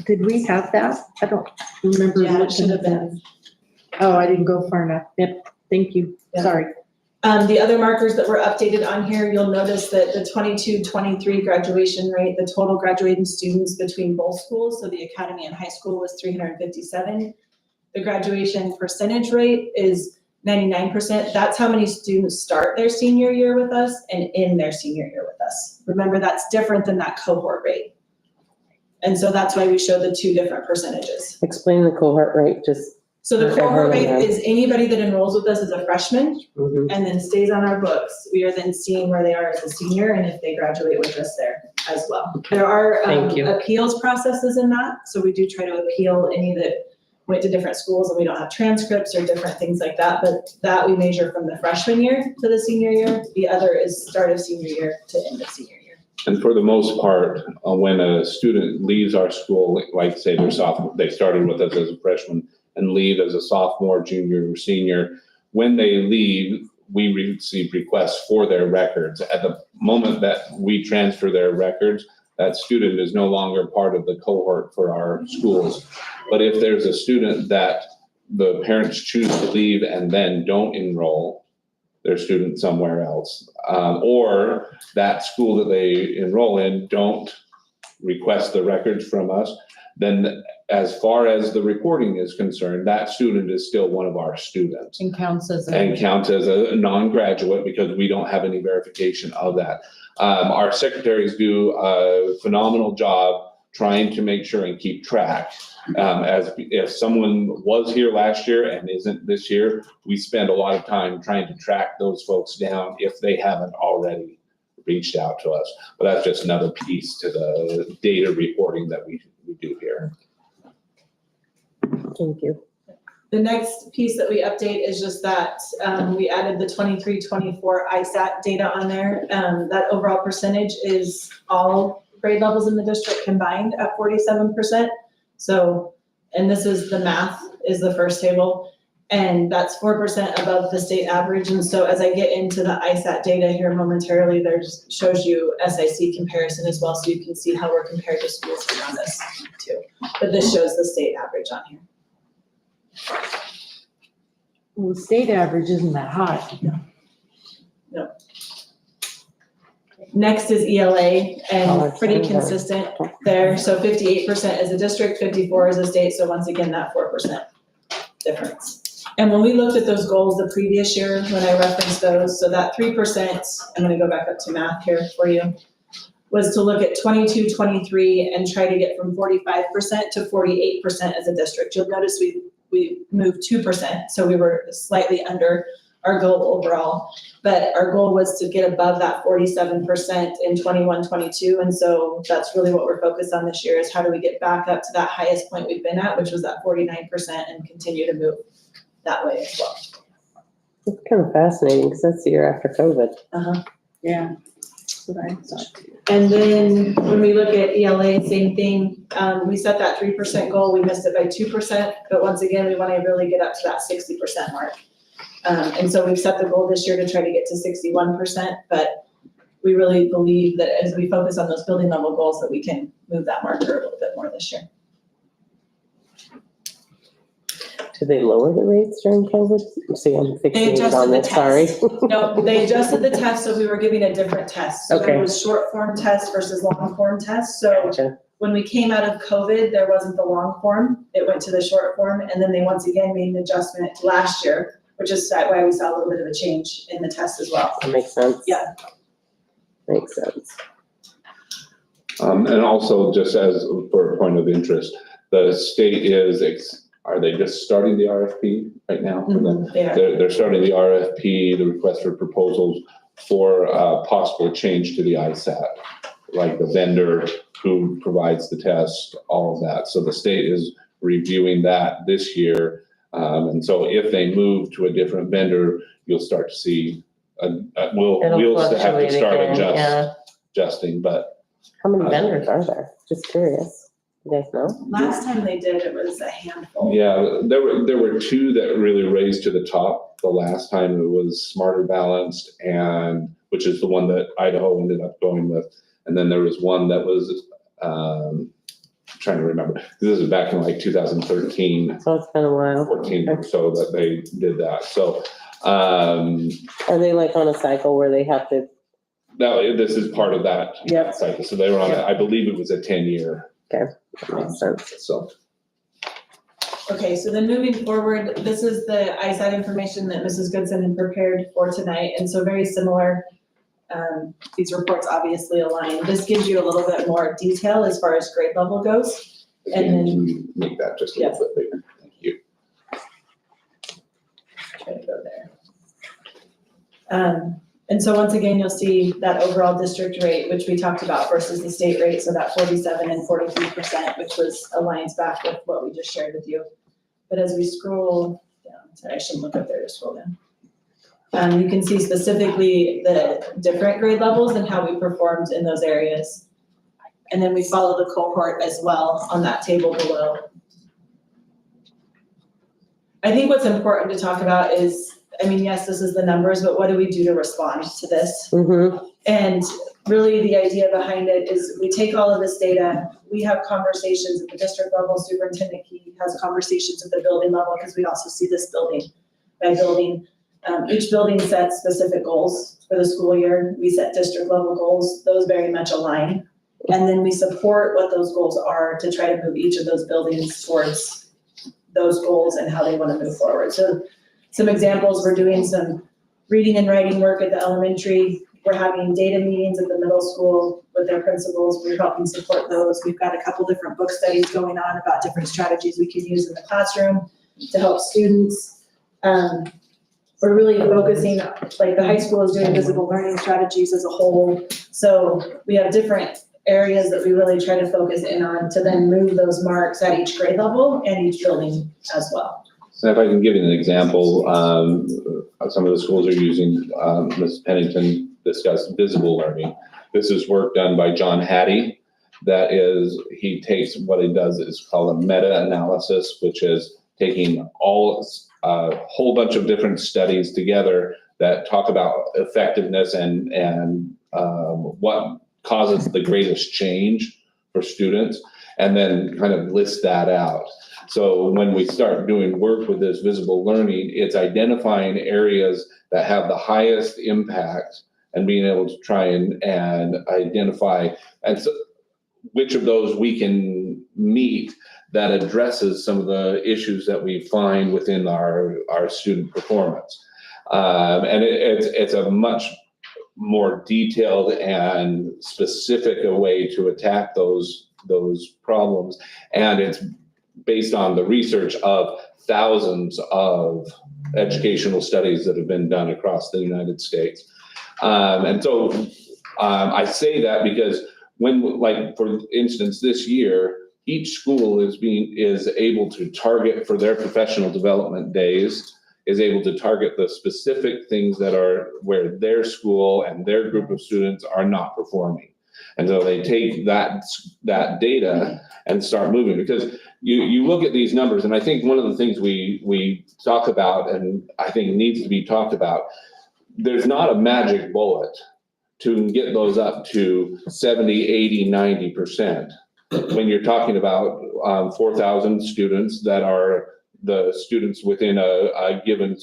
A: did we have that? I don't remember.
L: Yeah, it
A: looking
L: should have
A: at that.
L: been.
A: Oh, I didn't go far enough. Yep, thank you.
L: Yeah.
A: Sorry.
L: The other markers that were updated on here, you'll notice that the 22-23 graduation rate, the total graduating students between both schools, so the academy and high school was 357. The graduation percentage rate is 99%. That's how many students start their senior year with us and end their senior year with us. Remember, that's different than that cohort rate. And so that's why we show the two different percentages.
E: Explain the cohort rate, just.
L: So the
E: Okay,
L: cohort rate
E: hold on.
L: is anybody that enrolls with us as a freshman
E: Mhm.
L: and then stays on our books. We are then seeing where they are as a senior and if they graduate with us there as well. There are
E: Thank you.
L: appeals processes in that, so we do try to appeal any that went to different schools and we don't have transcripts or different things like that, but that we measure from the freshman year to the senior year. The other is start of senior year to end of senior year.
D: And for the most part, when a student leaves our school, like say they're sophomore, they started with us as a freshman and leave as a sophomore, junior, or senior, when they leave, we receive requests for their records. At the moment that we transfer their records, that student is no longer part of the cohort for our schools. But if there's a student that the parents choose to leave and then don't enroll, their student somewhere else. Or that school that they enroll in don't request the records from us, then as far as the reporting is concerned, that student is still one of our students
A: And counts as
D: and counts as a non-graduate because we don't have any verification of that. Our secretaries do a phenomenal job trying to make sure and keep track. As if someone was here last year and isn't this year, we spend a lot of time trying to track those folks down if they haven't already reached out to us. But that's just another piece to the data reporting that we do here.
E: Thank you.
L: The next piece that we update is just that we added the 23-24 ISAT data on there. That overall percentage is all grade levels in the district combined at 47%. So, and this is the math is the first table, and that's 4% above the state average. And so as I get into the ISAT data here momentarily, there's shows you SIC comparison as well, so you can see how we're compared to schools around us too. But this shows the state average on here.
A: Well, the state average isn't that high.
L: Next is ELA,
E: Oh,
L: and
E: that's
L: pretty
E: very good.
L: consistent there. So 58% is a district, 54 is a state, so once again, that 4% difference. And when we looked at those goals the previous year, when I referenced those, so that 3%, I'm gonna go back up to math here for you, was to look at 22-23 and try to get from 45% to 48% as a district. You'll notice we moved 2%, so we were slightly under our goal overall. But our goal was to get above that 47% in 21-22, and so that's really what we're focused on this year is how do we get back up to that highest point we've been at, which was that 49%, and continue to move that way as well.
E: It's kind of fascinating because that's the year after COVID.
A: Yeah. That's what I thought.
L: And then when we look at ELA, same thing, we set that 3% goal, we missed it by 2%, but once again, we want to really get up to that 60% mark. And so we've set the goal this year to try to get to 61%, but we really believe that as we focus on those building level goals, that we can move that marker a little bit more this year.
E: Did they lower the rates during COVID? See, I'm fixated
L: adjusted
E: on
L: the
E: this, sorry.
L: No, they adjusted the test, so we were giving a different test. So there
E: Okay.
L: was short form test versus long form test. So
E: Gotcha.
L: when we came out of COVID, there wasn't the long form, it went to the short form, and then they once again made an adjustment last year, which is why we saw a little bit of a change in the test as well.
E: That makes sense.
L: Yeah.
E: Makes sense.
D: And also, just as for a point of interest, the state are they just starting the RFP right now?
L: They are.
D: They're starting the RFP, the request for proposals for possible change to the ISAT, like the vendor who provides the test, all of that. So the state is reviewing that this year. And so if they move to a different vendor, you'll start to see, we'll
E: It'll
D: have to
E: fluctuate
D: start
E: again, yeah.
D: adjusting, but
E: How many vendors are there? Just curious. You guys know?
L: Last time they did, it was a handful.
D: yeah, there were two that really raised to the top. The last time it was Smarter Balanced, and which is the one that Idaho ended up going with. And then there was one that was, trying to remember, this is back in like 2013,
E: So it's been a while.
D: 14 or so that they did that. So,
E: Are they like on a cycle where they have to,
D: this is part of that
E: Yep.
D: cycle. So they were on, I believe it was a 10-year.
E: that makes sense.
D: So,
L: Okay, so then moving forward, this is the ISAT information that Mrs. Goodson had prepared for tonight, and so very similar. These reports obviously align. This gives you a little bit more detail as far as grade level goes. And then-
D: can we make that just a little bit bigger? Thank you.
L: Try to go there. And so once again, you'll see that overall district rate, which we talked about versus the state rate, so that 47 and 43%, which aligns back with what we just shared with you. But as we scroll down, sorry, I shouldn't look up there to scroll down. You can see specifically the different grade levels and how we performed in those areas. And then we follow the cohort as well on that table below. I think what's important to talk about is, I mean, yes, this is the numbers, but what do we do to respond to this?
E: Mm-hmm.
L: And really the idea behind it is we take all of this data, we have conversations at the district level, Superintendent Key has conversations at the building level, because we also see this building by building. Each building sets specific goals for the school year. We set district level goals. Those very much align. And then we support what those goals are to try to move each of those buildings towards those goals and how they want to move forward. So some examples, we're doing some reading and writing work at the elementary. We're having data meetings at the middle school with their principals. We're helping support those. We've got a couple different book studies going on about different strategies we can use in the classroom to help students. We're really focusing, like the high school is doing visible learning strategies as a whole. So we have different areas that we really try to focus in on to then move those marks at each grade level and each building as well.
D: So if I can give you an example, some of the schools are using, Ms. Pennington discussed visible learning. This is work done by John Hattie. That is, he takes, what he does is called a meta-analysis, which is taking a whole bunch of different studies together that talk about effectiveness and what causes the greatest change for students, and then kind of list that out. So when we start doing work with this visible learning, it's identifying areas that have the highest impact and being able to try and identify which of those we can meet that addresses some of the issues that we find within our student performance. And it's a much more detailed and specific a way to attack those problems. And it's based on the research of thousands of educational studies that have been done across the United States. And so I say that because when, like, for instance, this year, each school is able to target for their professional development days, is able to target the specific things that are where their school and their group of students are not performing. And so they take that data and start moving, because you look at these numbers, and I think one of the things we talk about, and I think needs to be talked about, there's not a magic bullet to get those up to 70, 80, 90%. When you're talking about 4,000 students that are the students within a given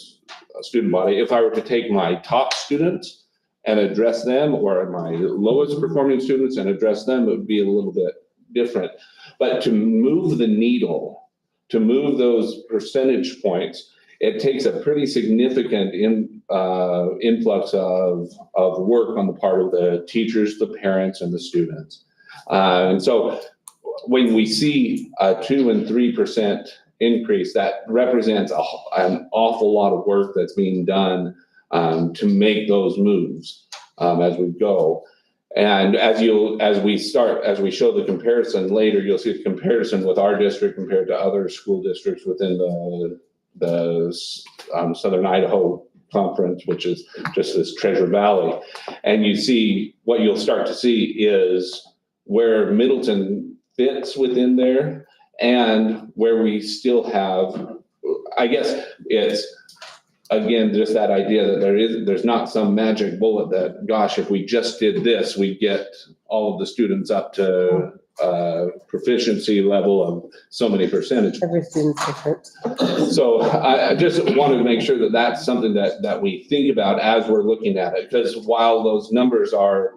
D: student body, if I were to take my top students and address them, or my lowest performing students and address them, it would be a little bit different. But to move the needle, to move those percentage points, it takes a pretty significant influx of work on the part of the teachers, the parents, and the students. And so when we see a 2 and 3% increase, that represents an awful lot of work that's being done to make those moves as we go. And as we show the comparison later, you'll see the comparison with our district compared to other school districts within the Southern Idaho Conference, which is just this Treasure Valley. And you see, what you'll start to see is where Middleton fits within there, and where we still have, I guess it's, again, just that idea that there's not some magic bullet that, gosh, if we just did this, we'd get all of the students up to proficiency level of so many percentage.
E: Every student's different.
D: So I just wanted to make sure that that's something that we think about as we're looking at it, because while those numbers are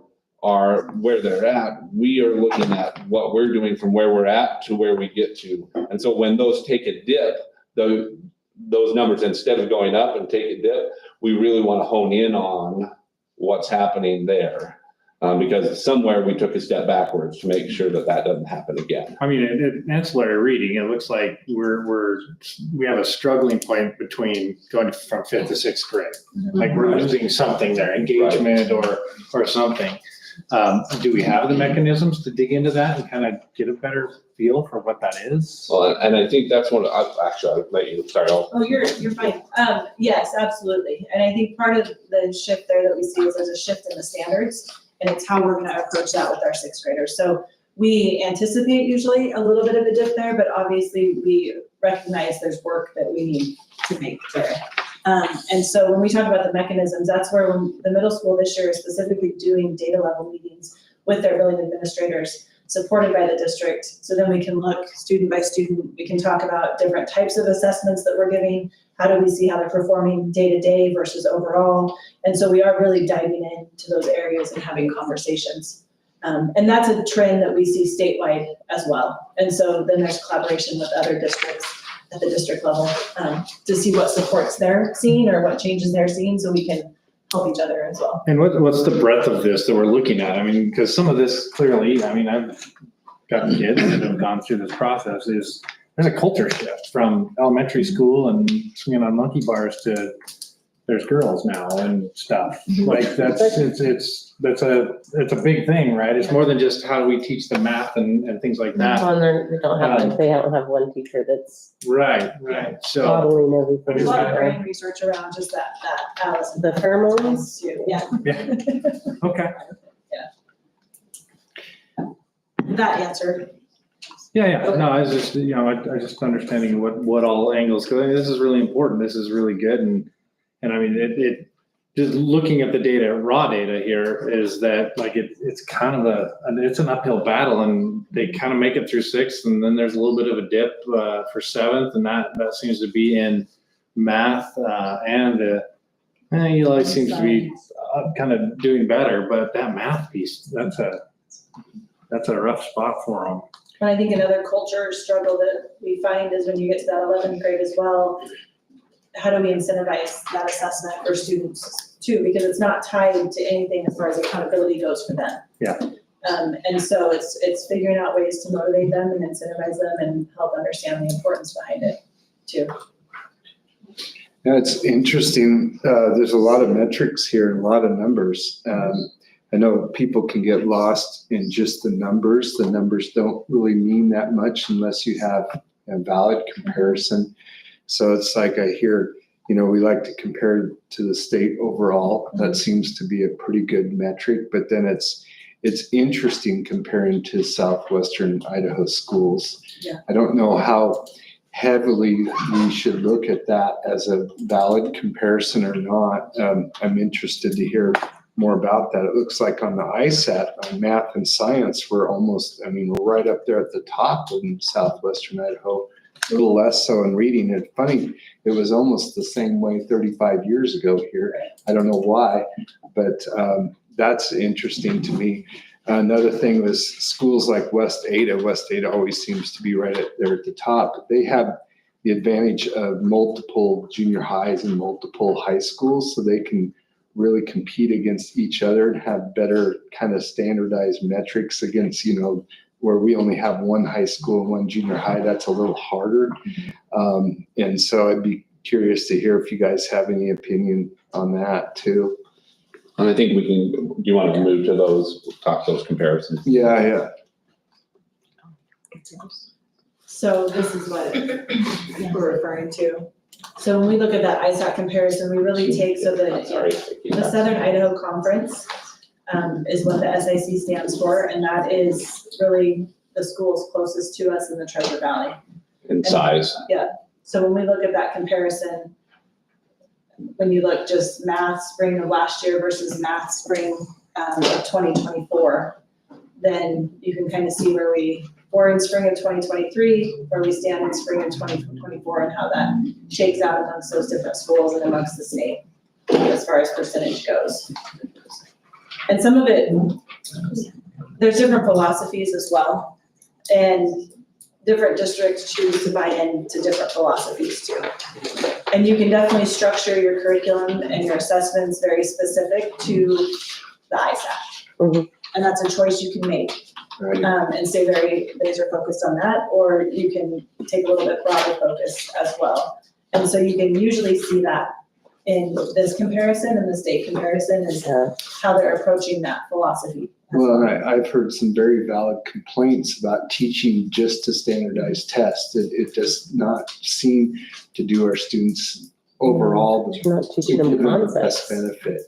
D: where they're at, we are looking at what we're doing from where we're at to where we get to. And so when those take a dip, those numbers, instead of going up and take a dip, we really want to hone in on what's happening there. Because somewhere we took a step backwards to make sure that doesn't happen again.
H: I mean, in ancillary reading, it looks like we have a struggling point between going from 5th to 6th grade. Like we're losing something there, engagement or something. Do we have the mechanisms to dig into that and kind of get a better feel for what that is?
D: Well, and I think that's one, I'll let you start off.
L: Oh, you're fine. Yes, absolutely. And I think part of the shift there that we see is there's a shift in the standards, and it's how we're gonna approach that with our 6th graders. So we anticipate usually a little bit of a dip there, but obviously we recognize there's work that we need to make there. And so when we talk about the mechanisms, that's where when the middle school this year is specifically doing data level meetings with their building administrators. supported by the district. So then we can look student by student, we can talk about different types of assessments that we're giving. How do we see how they're performing day to day versus overall? And so we are really diving into those areas and having conversations. And that's a trend that we see statewide as well. And so then there's collaboration with other districts at the district level to see what supports they're seeing or what changes they're seeing, so we can help each other as well.
H: And what's the breadth of this that we're looking at? I mean, because some of this clearly, I mean, I've got kids that have gone through this process, there's a culture shift from elementary school and swinging on monkey bars to there's girls now and stuff. Like it's a big thing, right? It's more than just how do we teach them math and things like that.
E: They don't have one teacher that's
H: Right. So,
E: modeling
L: There's a
E: everything.
L: lot of brain research around just that, Allison.
E: The pheromones?
L: Yeah.
H: okay.
L: That answer.
H: Yeah. No, I was just, I just understanding what all angles, because I mean, this is really important. This is really good. And I mean, it just looking at the data, raw data here is that like it's kind of it's an uphill battle, and they kind of make it through sixth, and then there's a little bit of a dip for seventh, and that seems to be in math and Eli seems to be kind of doing better, but that math piece, that's a rough spot for them.
L: And I think another culture struggle that we find is when you get to that 11th grade as well, how do we incentivize that assessment for students too? Because it's not tied to anything as far as accountability goes for them.
H: Yeah.
L: And so it's figuring out ways to motivate them and incentivize them and help understand the importance behind it too.
B: Yeah, it's interesting. There's a lot of metrics here and a lot of numbers. I know people can get lost in just the numbers. The numbers don't really mean that much unless you have a valid comparison. So it's like I hear, we like to compare to the state overall. That seems to be a pretty good metric, but then it's interesting comparing to Southwestern Idaho schools.
L: Yeah.
B: I don't know how heavily we should look at that as a valid comparison or not. I'm interested to hear more about that. It looks like on the ISAT, on math and science, we're right up there at the top in Southwestern Idaho. A little less so in reading. It's funny, it was almost the same way 35 years ago here. I don't know why, but that's interesting to me. Another thing was schools like West Ada. West Ada always seems to be right there at the top. They have the advantage of multiple junior highs and multiple high schools, so they can really compete against each other and have better kind of standardized metrics against, where we only have one high school and one junior high. That's a little harder. And so I'd be curious to hear if you guys have any opinion on that too.
D: And I think you want to move to those comparisons.
B: Yeah.
L: So this is what we're referring to. So when we look at that ISAT comparison, we really take, the Southern Idaho Conference is what the SIC stands for, and that is really the schools closest to us in the Treasure Valley.
D: In size.
L: Yeah, so when we look at that comparison, when you look just math spring of last year versus math spring of 2024, then you can kind of see where we were in spring of 2023, where we stand in spring of 2024, and how that shakes out amongst those different schools and amongst the state as far as percentage goes. And some of it, there's different philosophies as well, and different districts choose to buy into different philosophies too. And you can definitely structure your curriculum and your assessments very specific to the ISAT.
E: Mm-hmm.
L: And that's a choice you can make.
B: Right.
L: And stay very laser focused on that, or you can take a little bit broader focus as well. And so you can usually see that in this comparison and the state comparison is how they're approaching that philosophy.
B: Well, and I've heard some very valid complaints about teaching just to standardized tests. It does not seem to do our students overall
E: You're not teaching them
B: the
E: concepts.
B: best benefit,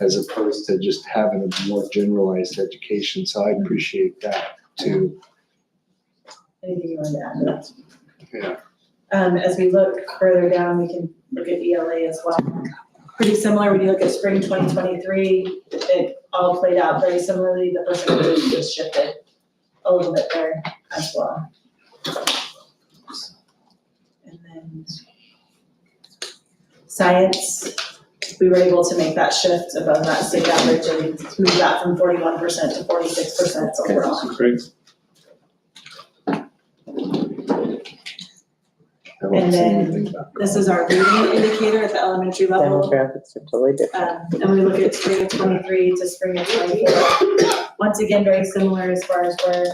B: as opposed to just having a more generalized education. So I appreciate that too.
L: Anything you want to add to that?
B: Yeah.
L: As we look further down, we can look at ELA as well. Pretty similar, when you look at spring 2023, it all played out very similarly. The percentage just shifted. a little bit there as well. And then science, we were able to make that shift above that state average and move that from 41% to 46% overall.
D: Great.
L: And then this is our reading indicator at the elementary level.
E: Demographics are totally different.
L: And we look at spring of 23 to spring of 24. Once again, very similar as far as where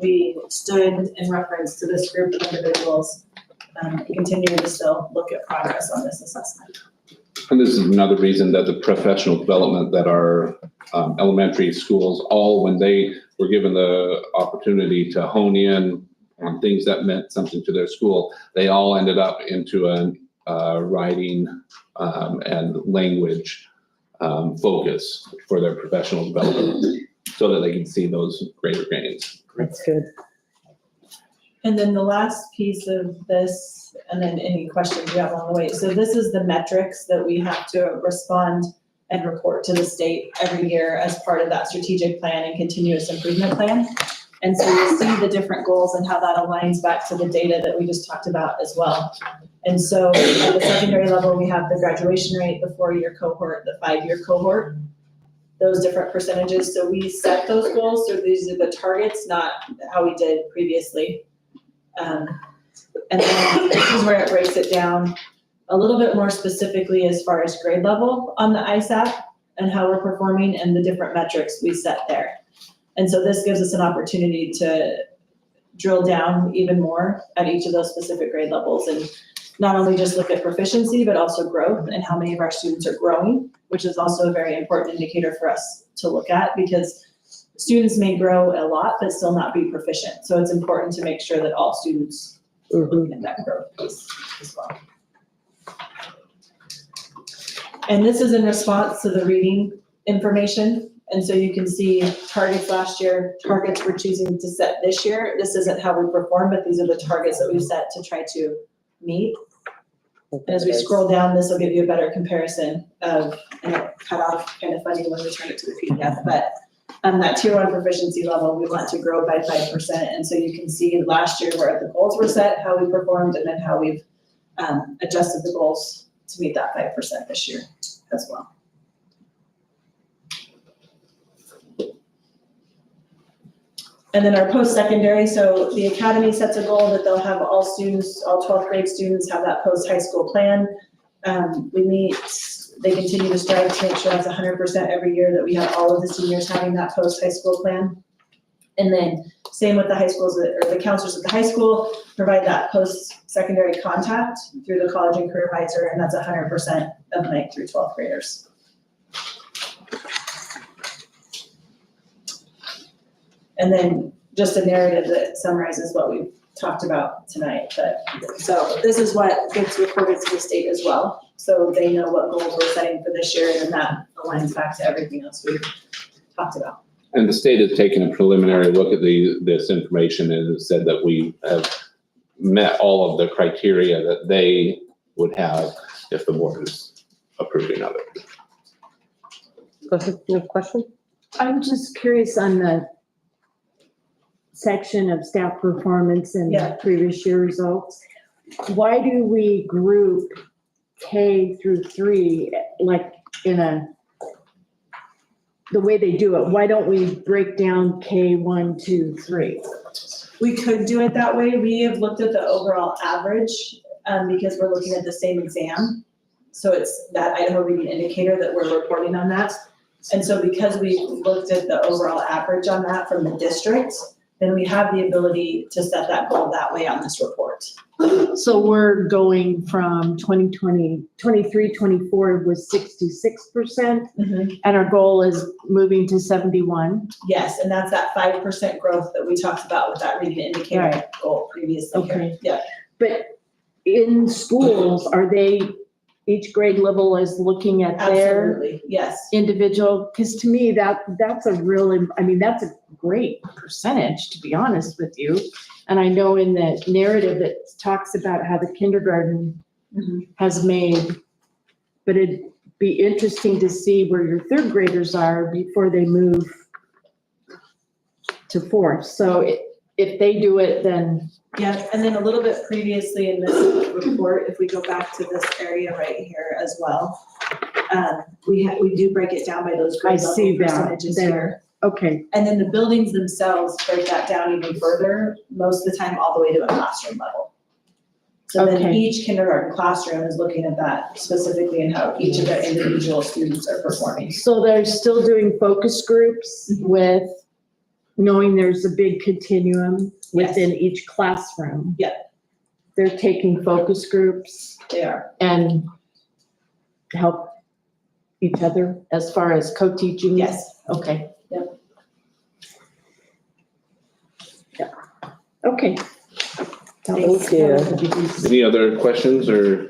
L: we stood in reference to this group of individuals. Continuing to still look at progress on this assessment.
D: And this is another reason that the professional development that our elementary schools, all when they were given the opportunity to hone in on things that meant something to their school, they all ended up into a writing and language focus for their professional development so that they can see those greater gains.
E: That's good.
L: And then the last piece of this, and then any questions you have along the way. So this is the metrics that we have to respond and report to the state every year as part of that strategic plan and continuous improvement plan. And so you see the different goals and how that aligns back to the data that we just talked about as well. And so at the secondary level, we have the graduation rate, the 4-year cohort, the 5-year cohort, those different percentages. So we set those goals. So these are the targets, not how we did previously. And then this is where it breaks it down a little bit more specifically as far as grade level on the ISAP and how we're performing and the different metrics we set there. And so this gives us an opportunity to drill down even more at each of those specific grade levels and not only just look at proficiency, but also growth and how many of our students are growing, which is also a very important indicator for us to look at because students may grow a lot, but still not be proficient. So it's important to make sure that all students are looking at that growth piece as well. And this is in response to the reading information. And so you can see targets last year, targets we're choosing to set this year. This isn't how we perform, but these are the targets that we've set to try to meet. And as we scroll down, this will give you a better comparison of, and it cut off kind of funny when we turn it to the PDF, but that tier 1 proficiency level, we want to grow by 5%. And so you can see last year where the goals were set, how we performed, and then how we've adjusted the goals to meet that 5% this year as well. And then our post-secondary, so the academy sets a goal that they'll have all students, all 12th grade students have that post-high school plan. We meet, they continue to strive to make sure that's 100% every year that we have all of the seniors having that post-high school plan. And then same with the high schools, or the counselors at the high school provide that post-secondary contact through the college and career advisor, and that's 100% of 9th through 12th graders. And then just a narrative that summarizes what we've talked about tonight. So this is what gets reported to the state as well. So they know what goals we're setting for this year, and that aligns back to everything else we've talked about.
D: And the state has taken a preliminary look at this information and has said that we have met all of the criteria that they would have if the board is approving of it.
E: Go ahead, you have a question?
A: I'm just curious on the section of staff performance and
L: Yeah.
A: previous year results. Why do we group K through 3 like the way they do it? Why don't we break down K 1, 2, 3?
L: We could do it that way. We have looked at the overall average because we're looking at the same exam. So it's that Idaho reading indicator that we're reporting on that. And so because we looked at the overall average on that from the district, then we have the ability to set that goal that way on this report.
A: So we're going from 2020, 23, 24 was 66%, and our goal is moving to 71.
L: Yes, and that's that 5% growth that we talked about with that reading indicator
A: Right.
L: goal previously. here.
A: Okay.
L: Yeah.
A: But in schools, are they, each grade level is looking at their
L: Absolutely, yes.
A: individual? Because to me, that's a really, I mean, that's a great percentage, to be honest with you. And I know in the narrative it talks about how the kindergarten has made, but it'd be interesting to see where your 3rd graders are before they move to fourth. So if they do it, then,
L: Yeah, and then a little bit previously in this report, if we go back to this area right here as well, we do break it down by those
A: I
L: grade
A: see
L: level
A: that
L: percentages
A: there.
L: here.
A: okay,
L: And then the buildings themselves break that down even further, most of the time all the way to a classroom level. So then
A: Okay.
L: each kindergarten classroom is looking at that specifically and how each of their individual students are performing.
A: so they're still doing focus groups with knowing there's a big continuum within each classroom.
L: Yeah.
A: They're taking focus groups
L: They are.
A: and help each other as far as co-teaching?
L: Yes.
A: Okay.
L: Yep.
A: Yeah. Okay.
E: Thank you.
D: Any other questions or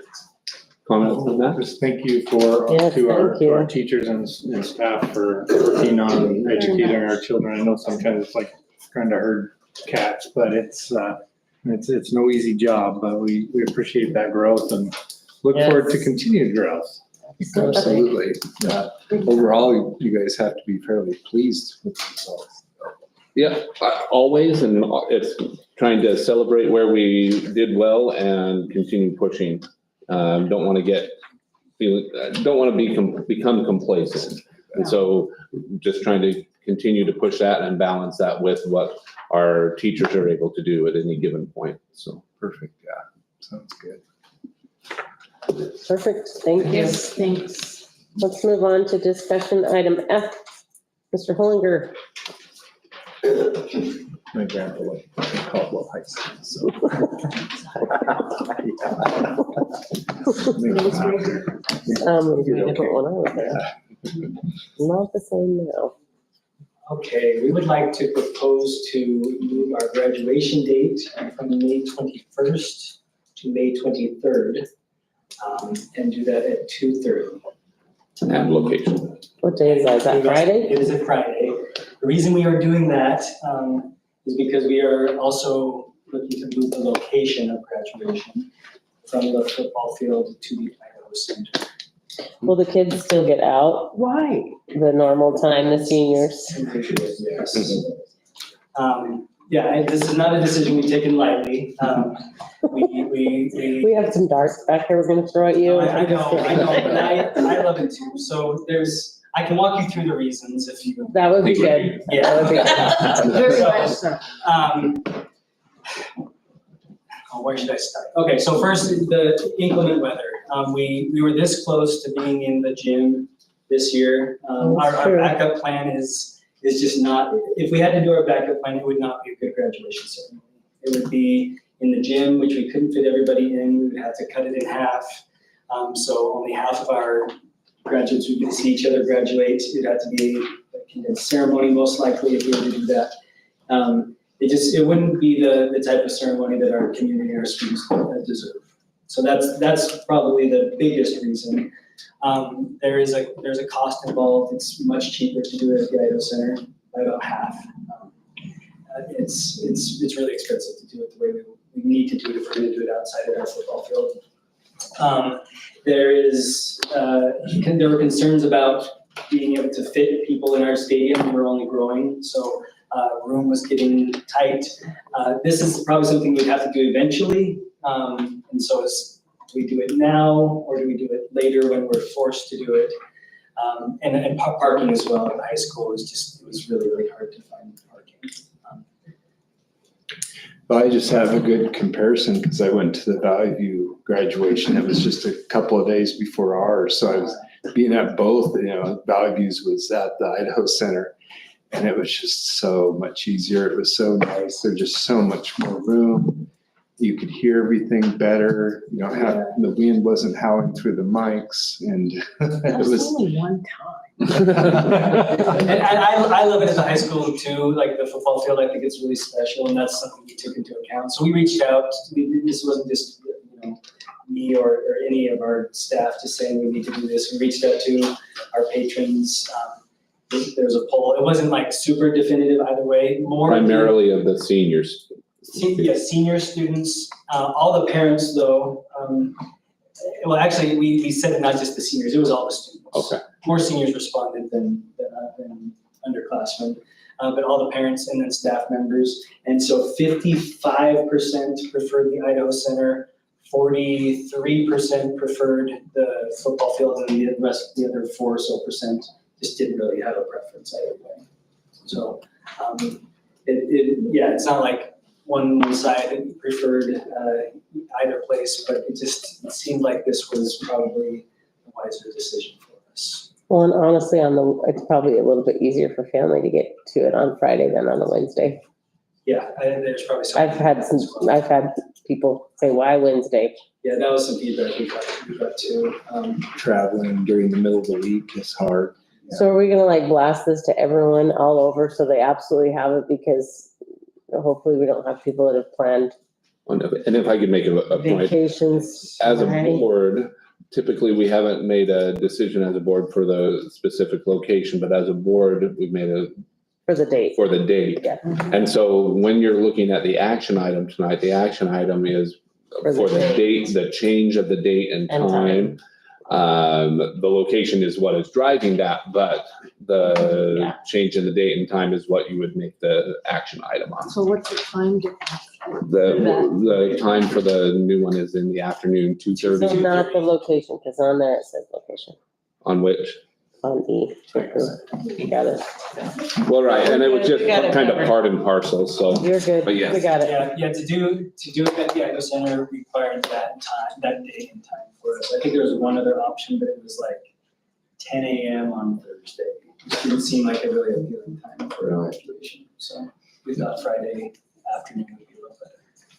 D: comments on that?
H: Just thank you for,
E: Yes,
H: to our,
E: thank you.
H: to our teachers and staff for working on educating our children. I know sometimes it's like trying to herd cats, but it's no easy job, but we appreciate that growth and look forward to
E: Yes.
H: continued growth.
B: Absolutely. Yeah. Overall, you guys have to be fairly pleased with the results.
D: Yeah, always, and it's trying to celebrate where we did well and continue pushing. Don't want to become complacent. And so just trying to continue to push that and balance that with what our teachers are able to do at any given point, so.
B: Perfect, yeah. Sounds good.
E: Perfect, thank you.
A: Yes, thanks.
E: Let's move on to discussion item F. Mr. Hollinger.
B: My grandpa went to Caldwell High School,
E: Maybe a different one, I was there. Not the same now.
G: Okay, we would like to propose to move our graduation date from May 21st to May 23rd, and do that at 2:30.
D: And location.
E: What day is that? Is that Friday?
G: It is a Friday. The reason we are doing that is because we are also looking to move the location of graduation from the football field to the Idaho Center.
E: Will the kids still get out
A: Why?
E: the normal time, the seniors?
G: Yes. Yeah, this is not a decision we've taken lightly.
E: We have some darts back here we're gonna throw at you.
G: I know, but I love it too. So I can walk you through the reasons if you.
E: That would be good. That would be
G: Yeah.
A: Very much so.
G: Where should I start? Okay, so first, the inclement weather. We were this close to being in the gym this year. Our
E: Sure.
G: backup plan is just not, if we had to do our backup plan, it would not be a good graduation ceremony. It would be in the gym, which we couldn't fit everybody in. We would have to cut it in half. So only half of our graduates would get to see each other graduate. It'd have to be a condensed ceremony most likely if we were to do that. It wouldn't be the type of ceremony that our community and our students deserve. So that's probably the biggest reason. There's a cost involved. It's much cheaper to do it at the Idaho Center by about half. It's really expensive to do it the way we need to do it if we're gonna do it outside of our football field. There were concerns about being able to fit people in our stadium. We're only growing, so room was getting tight. This is probably something we'd have to do eventually. And so do we do it now or do we do it later when we're forced to do it? And parking as well at the high school it was really, really hard to find parking.
B: Well, I just have a good comparison because I went to the Valley View graduation. It was just a couple of days before ours. So I was being at both, Valley View's was at the Idaho Center. And it was just so much easier. It was so nice. There's just so much more room. You could hear everything better. You don't have, the wind wasn't howling through the mics and it
A: That's
B: was.
A: only one time.
G: And I love it as a high school too, like the football field, I think it's really special and that's something we took into account. So we reached out, this wasn't just, me or any of our staff just saying we need to do this. We reached out to our patrons. There was a poll. It wasn't like super definitive either way, more.
D: Primarily of the seniors.
G: Yeah, senior students, all the parents though. Well, actually, we said not just the seniors, it was all the students.
D: Okay.
G: More seniors responded than underclassmen. but all the parents and then staff members. And so 55% preferred the Idaho Center, 43% preferred the football field, and the rest, the other 4 or so percent just didn't really have a preference either way. So, it's not like one side preferred either place, but it seemed like this was probably a wiser decision for us.
E: Well, and honestly, it's probably a little bit easier for family to get to it on Friday than on a Wednesday.
G: Yeah, there's probably some.
E: I've had people say, why Wednesday?
G: Yeah, that was some feedback we got too.
B: Traveling during the middle of the week is hard.
E: So are we gonna like blast this to everyone all over so they absolutely have it, because hopefully we don't have people that have planned
D: And if I could make a point,
E: vacations.
D: as a
E: already?
D: board, typically we haven't made a decision as a board for the specific location, but as a board, we've made
E: For the date.
D: for the date.
E: Yeah.
D: And so when you're looking at the action item tonight, the action item is
E: For the
D: for the
E: date.
D: date, the change of the date and
E: And
D: time. The location is what is driving that, but the
E: Yeah.
D: change in the date and time is what you would make the action item on.
A: So what's the time difference?
D: The time for the new one is in the afternoon, 2:30.
E: So not the location, because on there it says location,
D: On which?
E: on E. You got it.
D: Well, right, and it was just
E: We got it
D: kind of
E: covered.
D: part and parcel, so.
E: You're good.
D: But yes.
E: We got it.
G: Yeah, to do it at the Idaho Center required that day and time for us. I think there was one other option, but it was like 10 a.m. on Thursday. It didn't seem like a really appealing time for evacuation, so we thought Friday afternoon would be a little better.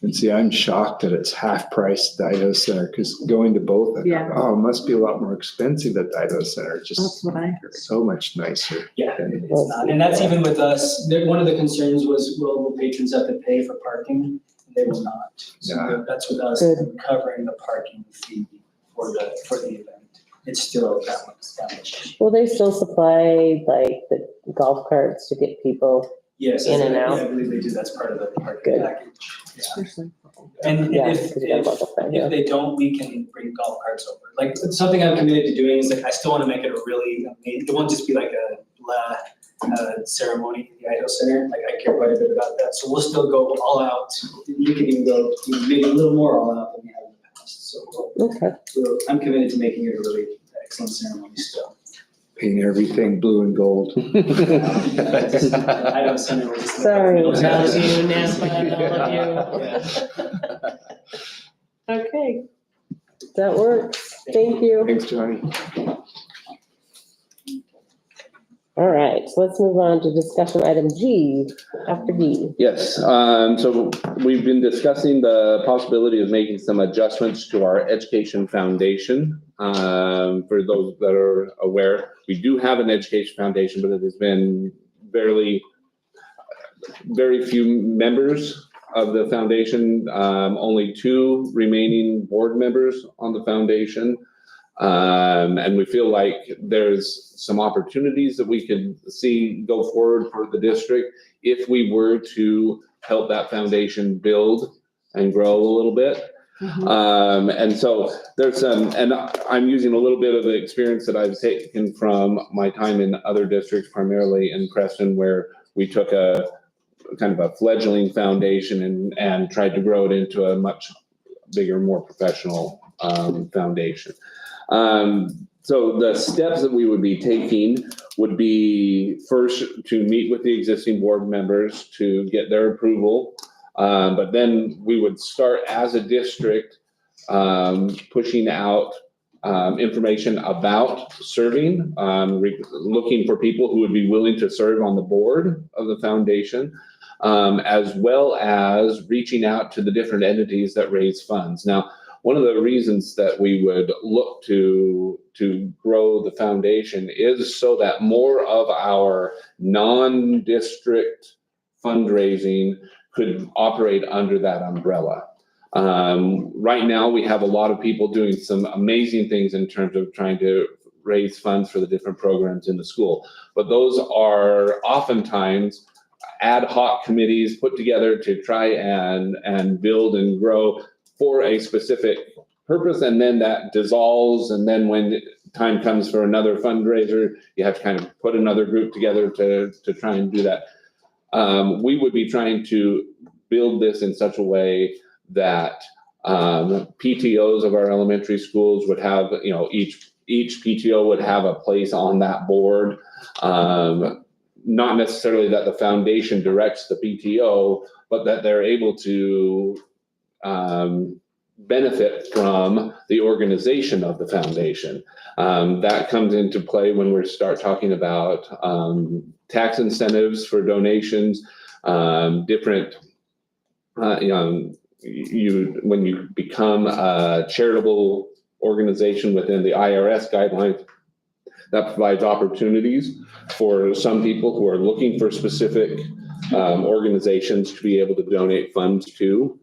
B: And see, I'm shocked that it's half price at the Idaho Center, because going to both, I
A: Yeah.
B: thought, oh, it must be a lot more expensive at the Idaho Center. It's
A: That's
B: just
A: what I heard.
B: so much nicer.
G: Yeah, it's not, and that's even with us. One of the concerns was, will patrons have to pay for parking? They will not. So
B: Yeah.
G: that's with us
E: Good.
G: covering the parking fee for the event. It's still that much.
E: Will they still supply like the golf carts to get people?
G: Yes,
E: In and
G: I
E: out.
G: believe they do. That's part of the parking
E: Good.
G: package. Yeah.
A: Especially.
G: And
E: Yeah,
G: if,
E: because you got golf cart, yeah.
G: if they don't, we can bring golf carts over. Like, something I'm committed to doing is like, I still want to make it a really, it won't just be like a ceremony in the Idaho Center. Like, I care quite a bit about that. So we'll still go all out. You can even go maybe a little more all out than we have in the past. So
E: Okay.
G: I'm committed to making it a really excellent ceremony still.
B: Paint everything blue and gold.
G: Idaho Center will just.
E: Sorry, all of
G: Yeah.
E: you, Napa, and all of you. Okay. That works. Thank you.
B: Thanks, Johnny.
E: All right, so let's move on to discussion item G, after D.
D: Yes, so we've been discussing the possibility of making some adjustments to our education foundation. For those that are aware, we do have an education foundation, but it has been very few members of the foundation, only 2 remaining board members on the foundation. And we feel like there's some opportunities that we could see go forward for the district if we were to help that foundation build and grow a little bit. And so there's some, and I'm using a little bit of the experience that I've taken from my time in other districts, primarily in Preston, where we took a kind of a fledgling foundation and tried to grow it into a much bigger, more professional foundation. So the steps that we would be taking would be first to meet with the existing board members to get their approval. But then we would start as a district, pushing out information about serving, looking for people who would be willing to serve on the board of the foundation, as well as reaching out to the different entities that raise funds. Now, one of the reasons that we would look to grow the foundation is so that more of our non-district fundraising could operate under that umbrella. Right now, we have a lot of people doing some amazing things in terms of trying to raise funds for the different programs in the school. But those are oftentimes ad hoc committees put together to try and build and grow for a specific purpose, and then that dissolves, and then when time comes for another fundraiser, you have to kind of put another group together to try and do that. we would be trying to build this in such a way that PTOs of our elementary schools would have, each PTO would have a place on that board. Not necessarily that the foundation directs the PTO, but that they're able to benefit from the organization of the foundation. That comes into play when we start talking about tax incentives for donations, different, when you become a charitable organization within the IRS guidelines, that provides opportunities for some people who are looking for specific organizations to be able to donate funds to.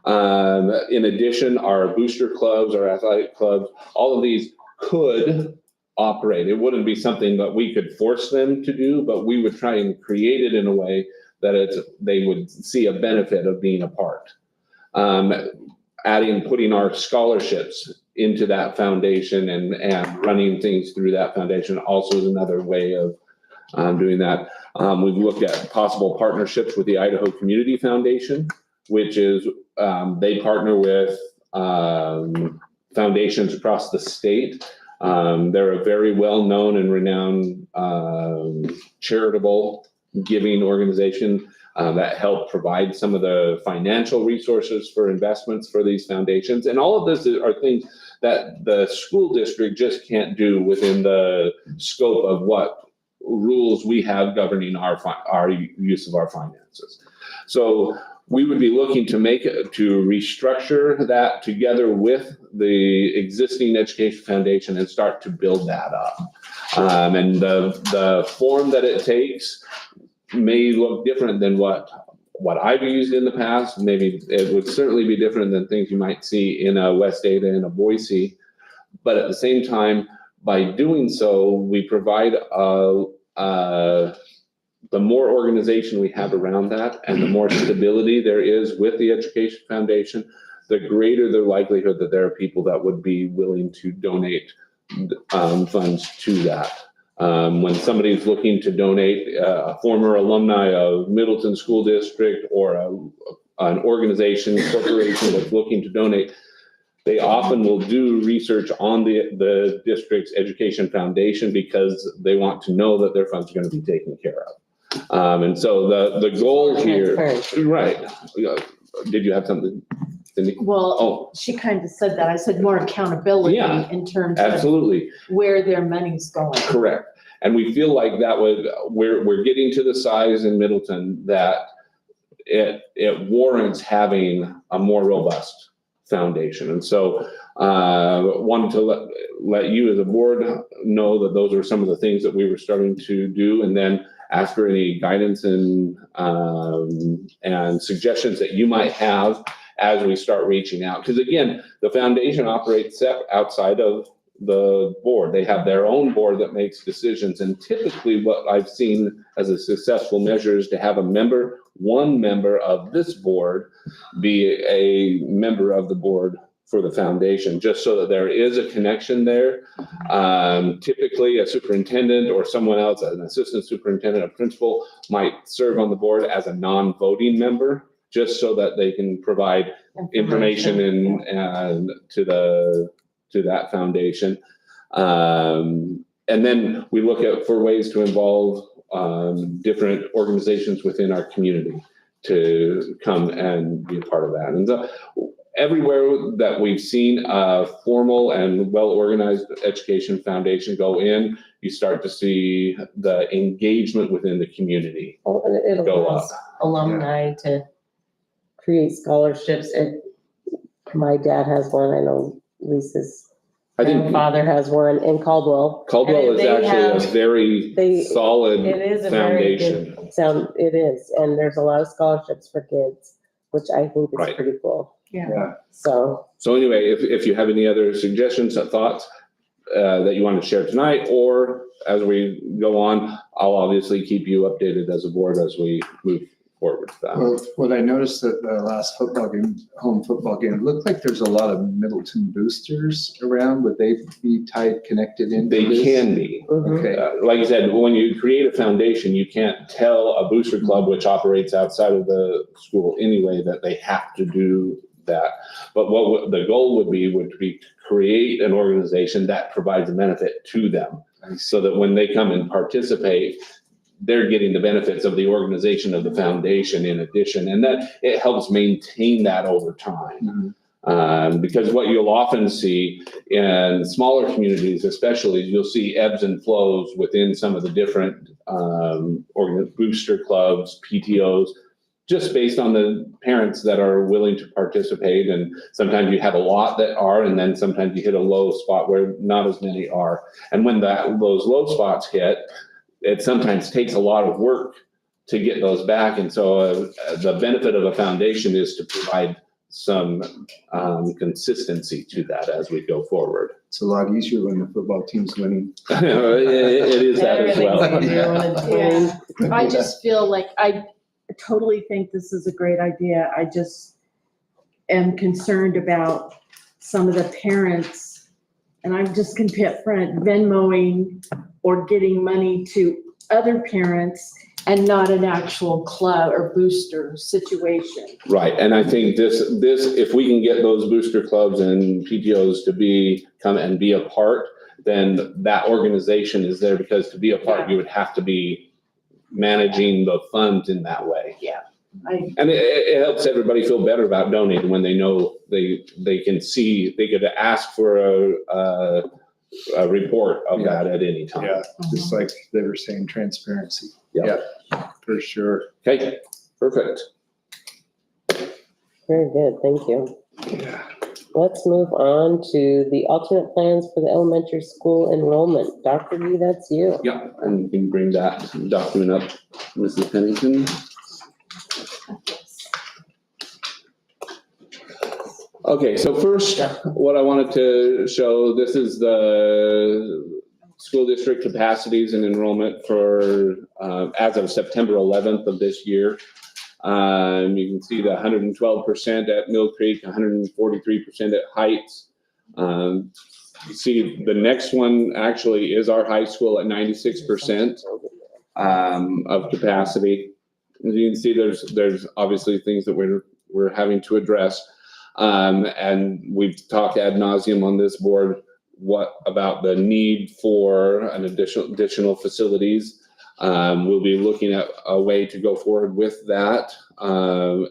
D: In addition, our booster clubs, our athletic clubs, all of these could operate. It wouldn't be something that we could force them to do, but we would try and create it in a way that they would see a benefit of being a part. Putting our scholarships into that foundation and running things through that foundation also is another way of doing that. We've looked at possible partnerships with the Idaho Community Foundation, which is they partner with foundations across the state. They're a very well-known and renowned charitable giving organization that help provide some of the financial resources for investments for these foundations. And all of this are things that the school district just can't do within the scope of what rules we have governing our use of our finances. So we would be looking to restructure that together with the existing education foundation and start to build that up. And the form that it takes may look different than what I've used in the past. Maybe it would certainly be different than things you might see in a West Ada and a Boise. But at the same time, by doing so, we provide the more organization we have around that and the more stability there is with the Education Foundation, the greater the likelihood that there are people that would be willing to donate funds to that. When somebody's looking to donate, a former alumni of Middleton School District or an organization, corporation that's looking to donate, they often will do research on the district's education foundation because they want to know that their funds are going to be taken care of. And so the goal here, right? Did you have something, Cindy?
A: Well, she kind of said that. I said more accountability
D: Yeah,
A: in terms of
D: absolutely.
A: where their money's going.
D: Correct. And we feel like we're getting to the size in Middleton that it warrants having a more robust foundation. And so wanted to let you as a board know that those are some of the things that we were starting to do, and then ask for any guidance and suggestions that you might have as we start reaching out. Because again, the foundation operates outside of the board. They have their own board that makes decisions. And typically what I've seen as a successful measure is to have one member of this board be a member of the board for the foundation, just so that there is a connection there. Typically a superintendent or someone else, an assistant superintendent, a principal, might serve on the board as a non-voting member, just so that they can provide information to that foundation. And then we look for ways to involve different organizations within our community to come and be a part of that. And so everywhere that we've seen a formal and well-organized education foundation go in, you start to see the engagement within the community
E: It
D: go up.
E: allows alumni to create scholarships. And my dad has one. I know Lisa's
D: I think
E: grandfather has one in Caldwell.
D: Caldwell is
E: They
D: actually
E: have-
D: a very solid
E: It is a very
D: foundation.
E: good sound. It is. And there's a lot of scholarships for kids, which I think is
D: Right.
E: pretty cool.
A: Yeah.
E: So
D: So anyway, if you have any other suggestions or thoughts that you want to share tonight, or as we go on, I'll obviously keep you updated as a board as we move forward to that.
B: Well, what I noticed at the last football game, home football game, it looked like there's a lot of Middleton boosters around. Would they be connected into
D: They
B: this?
D: can be.
B: Okay.
D: Like you said, when you create a foundation, you can't tell a booster club which operates outside of the school anyway that they have to do that. But the goal would be to create an organization that provides a benefit to them, so that when they come and participate, they're getting the benefits of the organization of the foundation in addition, and that it helps maintain that over time. Because what you'll often see in smaller communities, especially, you'll see ebbs and flows within some of the different booster clubs, PTOs, just based on the parents that are willing to participate. And sometimes you have a lot that are, and then sometimes you hit a low spot where not as many are. And when those low spots hit, it sometimes takes a lot of work to get those back. And so the benefit of a foundation is to provide some consistency to that as we go forward.
B: It's a lot easier when the football team's winning.
D: It is that as well.
A: Yeah. I just feel like I totally think this is a great idea. I just am concerned about some of the parents, and I'm just gonna be upfront, Venmoing or getting money to other parents and not an actual club or booster situation.
D: Right, and I think this, if we can get those booster clubs and PTOs to come and be a part, then that organization is there, because to be a part, you would have to be managing the funds in that way.
A: Yeah.
D: And it helps everybody feel better about donating when they know they can see, they could ask for a report of that at any time.
B: Yeah, just like they were saying, transparency.
D: Yeah.
B: For sure.
D: Okay, perfect.
E: Very good, thank you.
B: Yeah.
E: Let's move on to the alternate plans for the elementary school enrollment. Dr. Lee, that's you.
D: Yeah, and you can bring that document up, Mrs. Pennington. Okay, so first, what I wanted to show, this is the school district capacities and enrollment for, as of September 11th of this year. You can see the 112% at Mill Creek, 143% at Heights. You see the next one actually is our high school at 96% of capacity. As you can see, there's obviously things that we're having to address. And we've talked ad nauseum on this board about the need for an additional facilities. We'll be looking at a way to go forward with that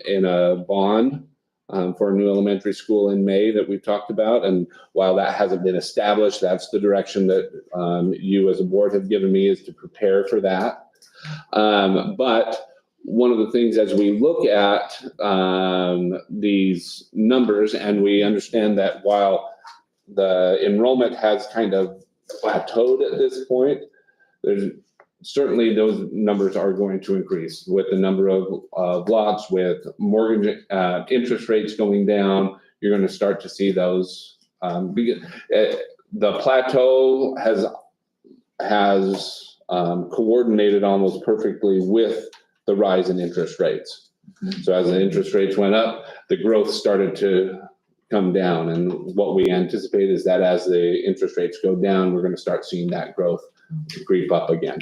D: in a bond for a new elementary school in May that we've talked about. And while that hasn't been established, that's the direction that you as a board have given me, is to prepare for that. But one of the things as we look at these numbers, and we understand that while the enrollment has kind of plateaued at this point, there's certainly those numbers are going to increase with the number of lots, with mortgage interest rates going down. You're going to start to see those. The plateau has coordinated almost perfectly with the rise in interest rates. So as the interest rates went up, the growth started to come down. And what we anticipate is that as the interest rates go down, we're going to start seeing that growth creep up again,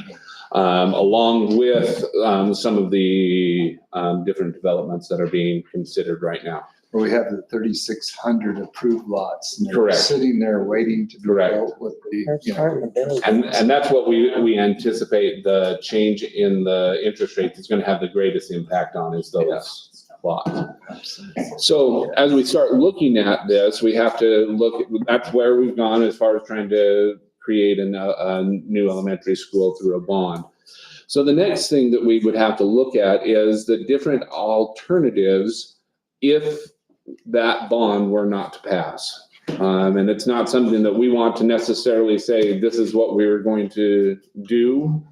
D: along with some of the different developments that are being considered right now.
B: We have the 3,600 approved lots. And they're
D: Correct.
B: Sitting there waiting to be
D: Correct.
B: built with the,
E: They're starting to build.
D: And that's what we anticipate the change in the interest rate is going to have the greatest impact on, is those lots. So as we start looking at this, we have to look, that's where we've gone as far as trying to create a new elementary school through a bond. So the next thing that we would have to look at is the different alternatives if that bond were not to pass. And it's not something that we want to necessarily say, this is what we're going to do.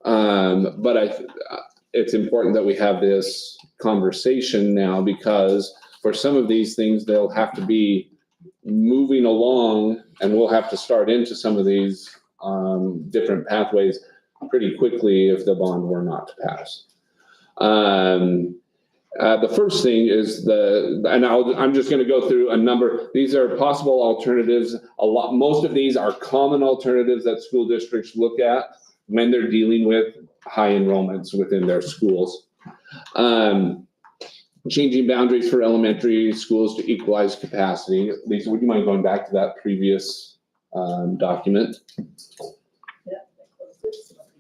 D: But it's important that we have this conversation now, because for some of these things, they'll have to be moving along, and we'll have to start into some of these different pathways pretty quickly if the bond were not to pass. The first thing is I'm just gonna go through a number. These are possible alternatives. Most of these are common alternatives that school districts look at when they're dealing with high enrollments within their schools. Changing boundaries for elementary schools to equalize capacity. Lisa, would you mind going back to that previous document?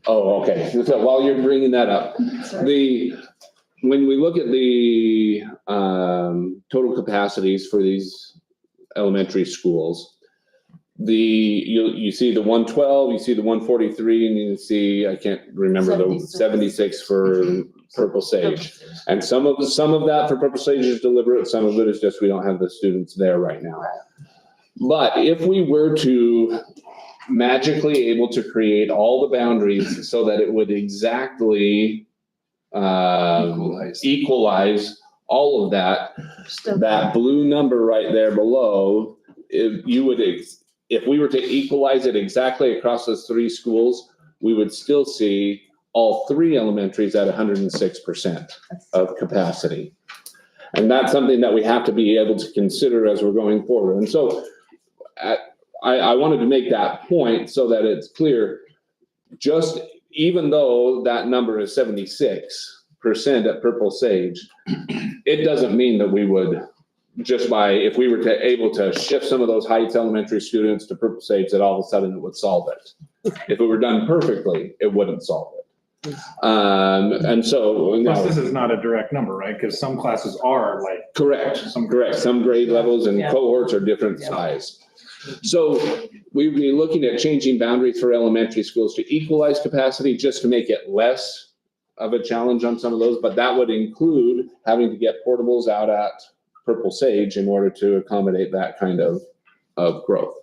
D: Oh, okay. So while you're bringing that up, when we look at the total capacities for these elementary schools, you see the 112, you see the 143, and you see, I can't remember, the 76 for Purple Sage. And some of that for Purple Sage is deliberate, some of it is just we don't have the students there right now. But if we were to magically able to create all the boundaries so that it would exactly equalize all of that blue number right there below, if we were to equalize it exactly across those three schools, we would still see all three elementaries at 106% of capacity. And that's something that we have to be able to consider as we're going forward. And so I wanted to make that point so that it's clear, just even though that number is 76% at Purple Sage, it doesn't mean that we would if we were able to shift some of those Heights Elementary students to Purple Sage, that all of a sudden it would solve it. If it were done perfectly, it wouldn't solve it. And so.
H: Plus, this is not a direct number, right? Because some classes are like.
D: Correct. Some grade levels and cohorts are different size. So we'd be looking at changing boundaries for elementary schools to equalize capacity, just to make it less of a challenge on some of those, but that would include having to get portables out at Purple Sage in order to accommodate that kind of growth.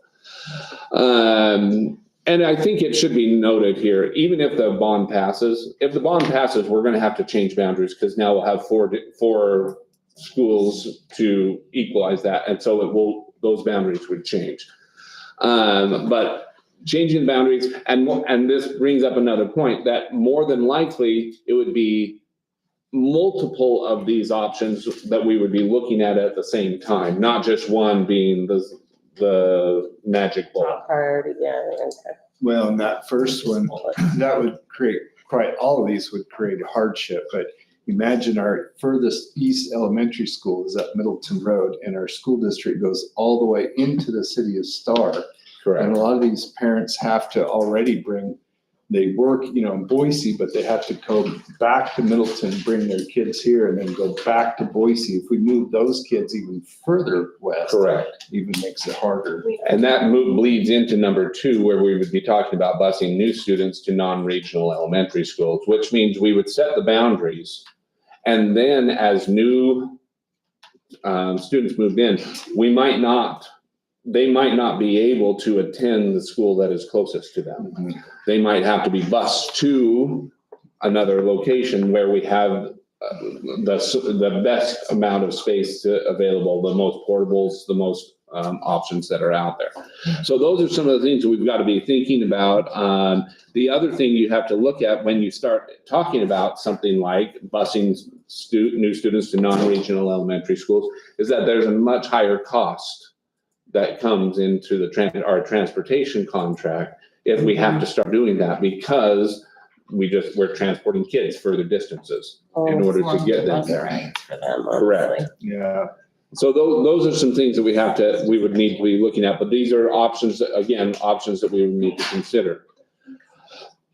D: And I think it should be noted here, even if the bond passes, we're going to have to change boundaries, because now we'll have four schools to equalize that, and so those boundaries would change. But changing the boundaries, and this brings up another point, that more than likely it would be multiple of these options that we would be looking at the same time, not just one being the magic bullet.
E: Priority, yeah, okay.
B: Well, and that first one, that would create all of these would create a hardship, but imagine our furthest east elementary school is at Middleton Road, and our school district goes all the way into the city of Star.
D: Correct.
B: And a lot of these parents have to already they work, in Boise, but they have to go back to Middleton, bring their kids here, and then go back to Boise. If we move those kids even further west.
D: Correct.
B: Even makes it harder.
D: And that move bleeds into number 2, where we would be talking about busing new students to non-regional elementary schools, which means we would set the boundaries. And then as new students moved in, they might not be able to attend the school that is closest to them.
B: Mm-hmm.
D: They might have to be bused to another location where we have the best amount of space available, the most portables, the most options that are out there. So those are some of the things that we've got to be thinking about. The other thing you have to look at when you start talking about something like busing new students to non-regional elementary schools is that there's a much higher cost that comes into our transportation contract if we have to start doing that, because we're transporting kids further distances in order to get them there.
E: For them,
D: Correct.
B: Yeah.
D: So those are some things that we would need to be looking at, but these are options that we would need to consider.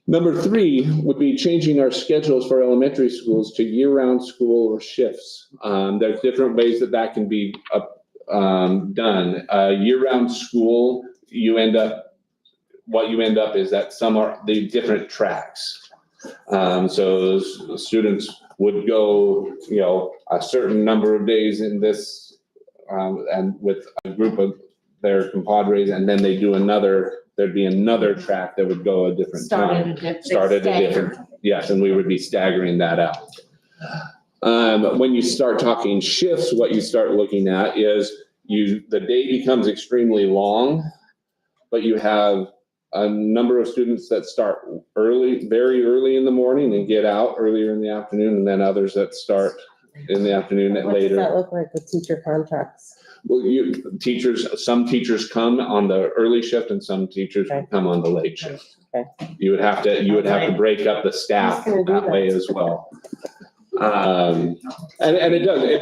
D: Number 3 would be changing our schedules for elementary schools to year-round school or shifts. There's different ways that can be done. Year-round school, what you end up is that some are the different tracks. So students would go, a certain number of days in this, and with a group of their compadres, and then there'd be another track that would go a different time. Started a different, yes, and we would be staggering that out. When you start talking shifts, what you start looking at is the day becomes extremely long, but you have a number of students that start early, very early in the morning and get out earlier in the afternoon, and then others that start in the afternoon and
E: What does that
D: later.
E: look like with teacher contracts?
D: Well, some teachers come on the early shift and some teachers
E: Okay.
D: come on the late shift.
E: Okay.
D: You would have to break up the staff
E: Who's gonna do
D: that way as well. And it does, it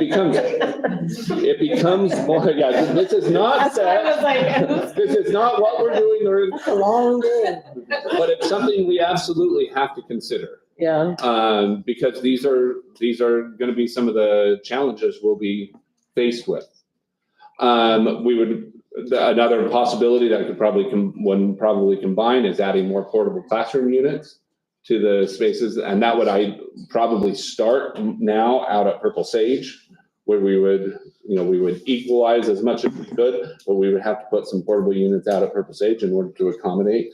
D: becomes more, yeah, this is not
A: That's why I
D: set.
A: was like,
D: This is not what we're doing, or,
E: It's a long day.
D: but it's something we absolutely have to consider.
E: Yeah,
D: Because these are gonna be some of the challenges we'll be faced with. Another possibility that could probably combine is adding more portable classroom units to the spaces, and that would probably start now out at Purple Sage, where we would equalize as much as we could, but we would have to put some portable units out at Purple Sage in order to accommodate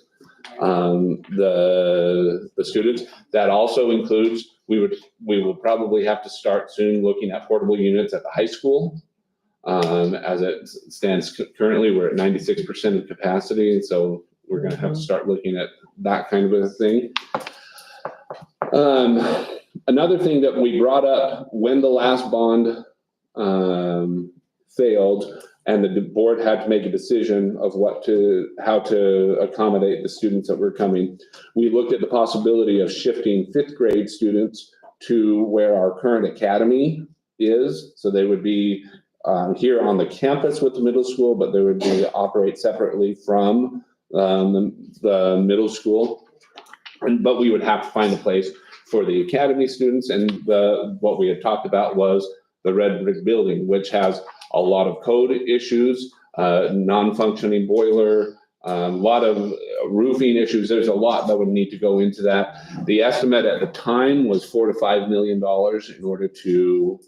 D: the students. That also includes, we will probably have to start soon looking at portable units at the high school. As it stands currently, we're at 96% of capacity, and so we're gonna have to start looking at that kind of a thing. Another thing that we brought up when the last bond failed, and the board had to make a decision of how to accommodate the students that were coming. We looked at the possibility of shifting 5th grade students to where our current academy is. So they would be here on the campus with the middle school, but they would operate separately from the middle school. But we would have to find a place for the academy students, and what we had talked about was the red brick building, which has a lot of code issues, non-functioning boiler, a lot of roofing issues. There's a lot that would need to go into that. The estimate at the time was $4 to $5 million in order to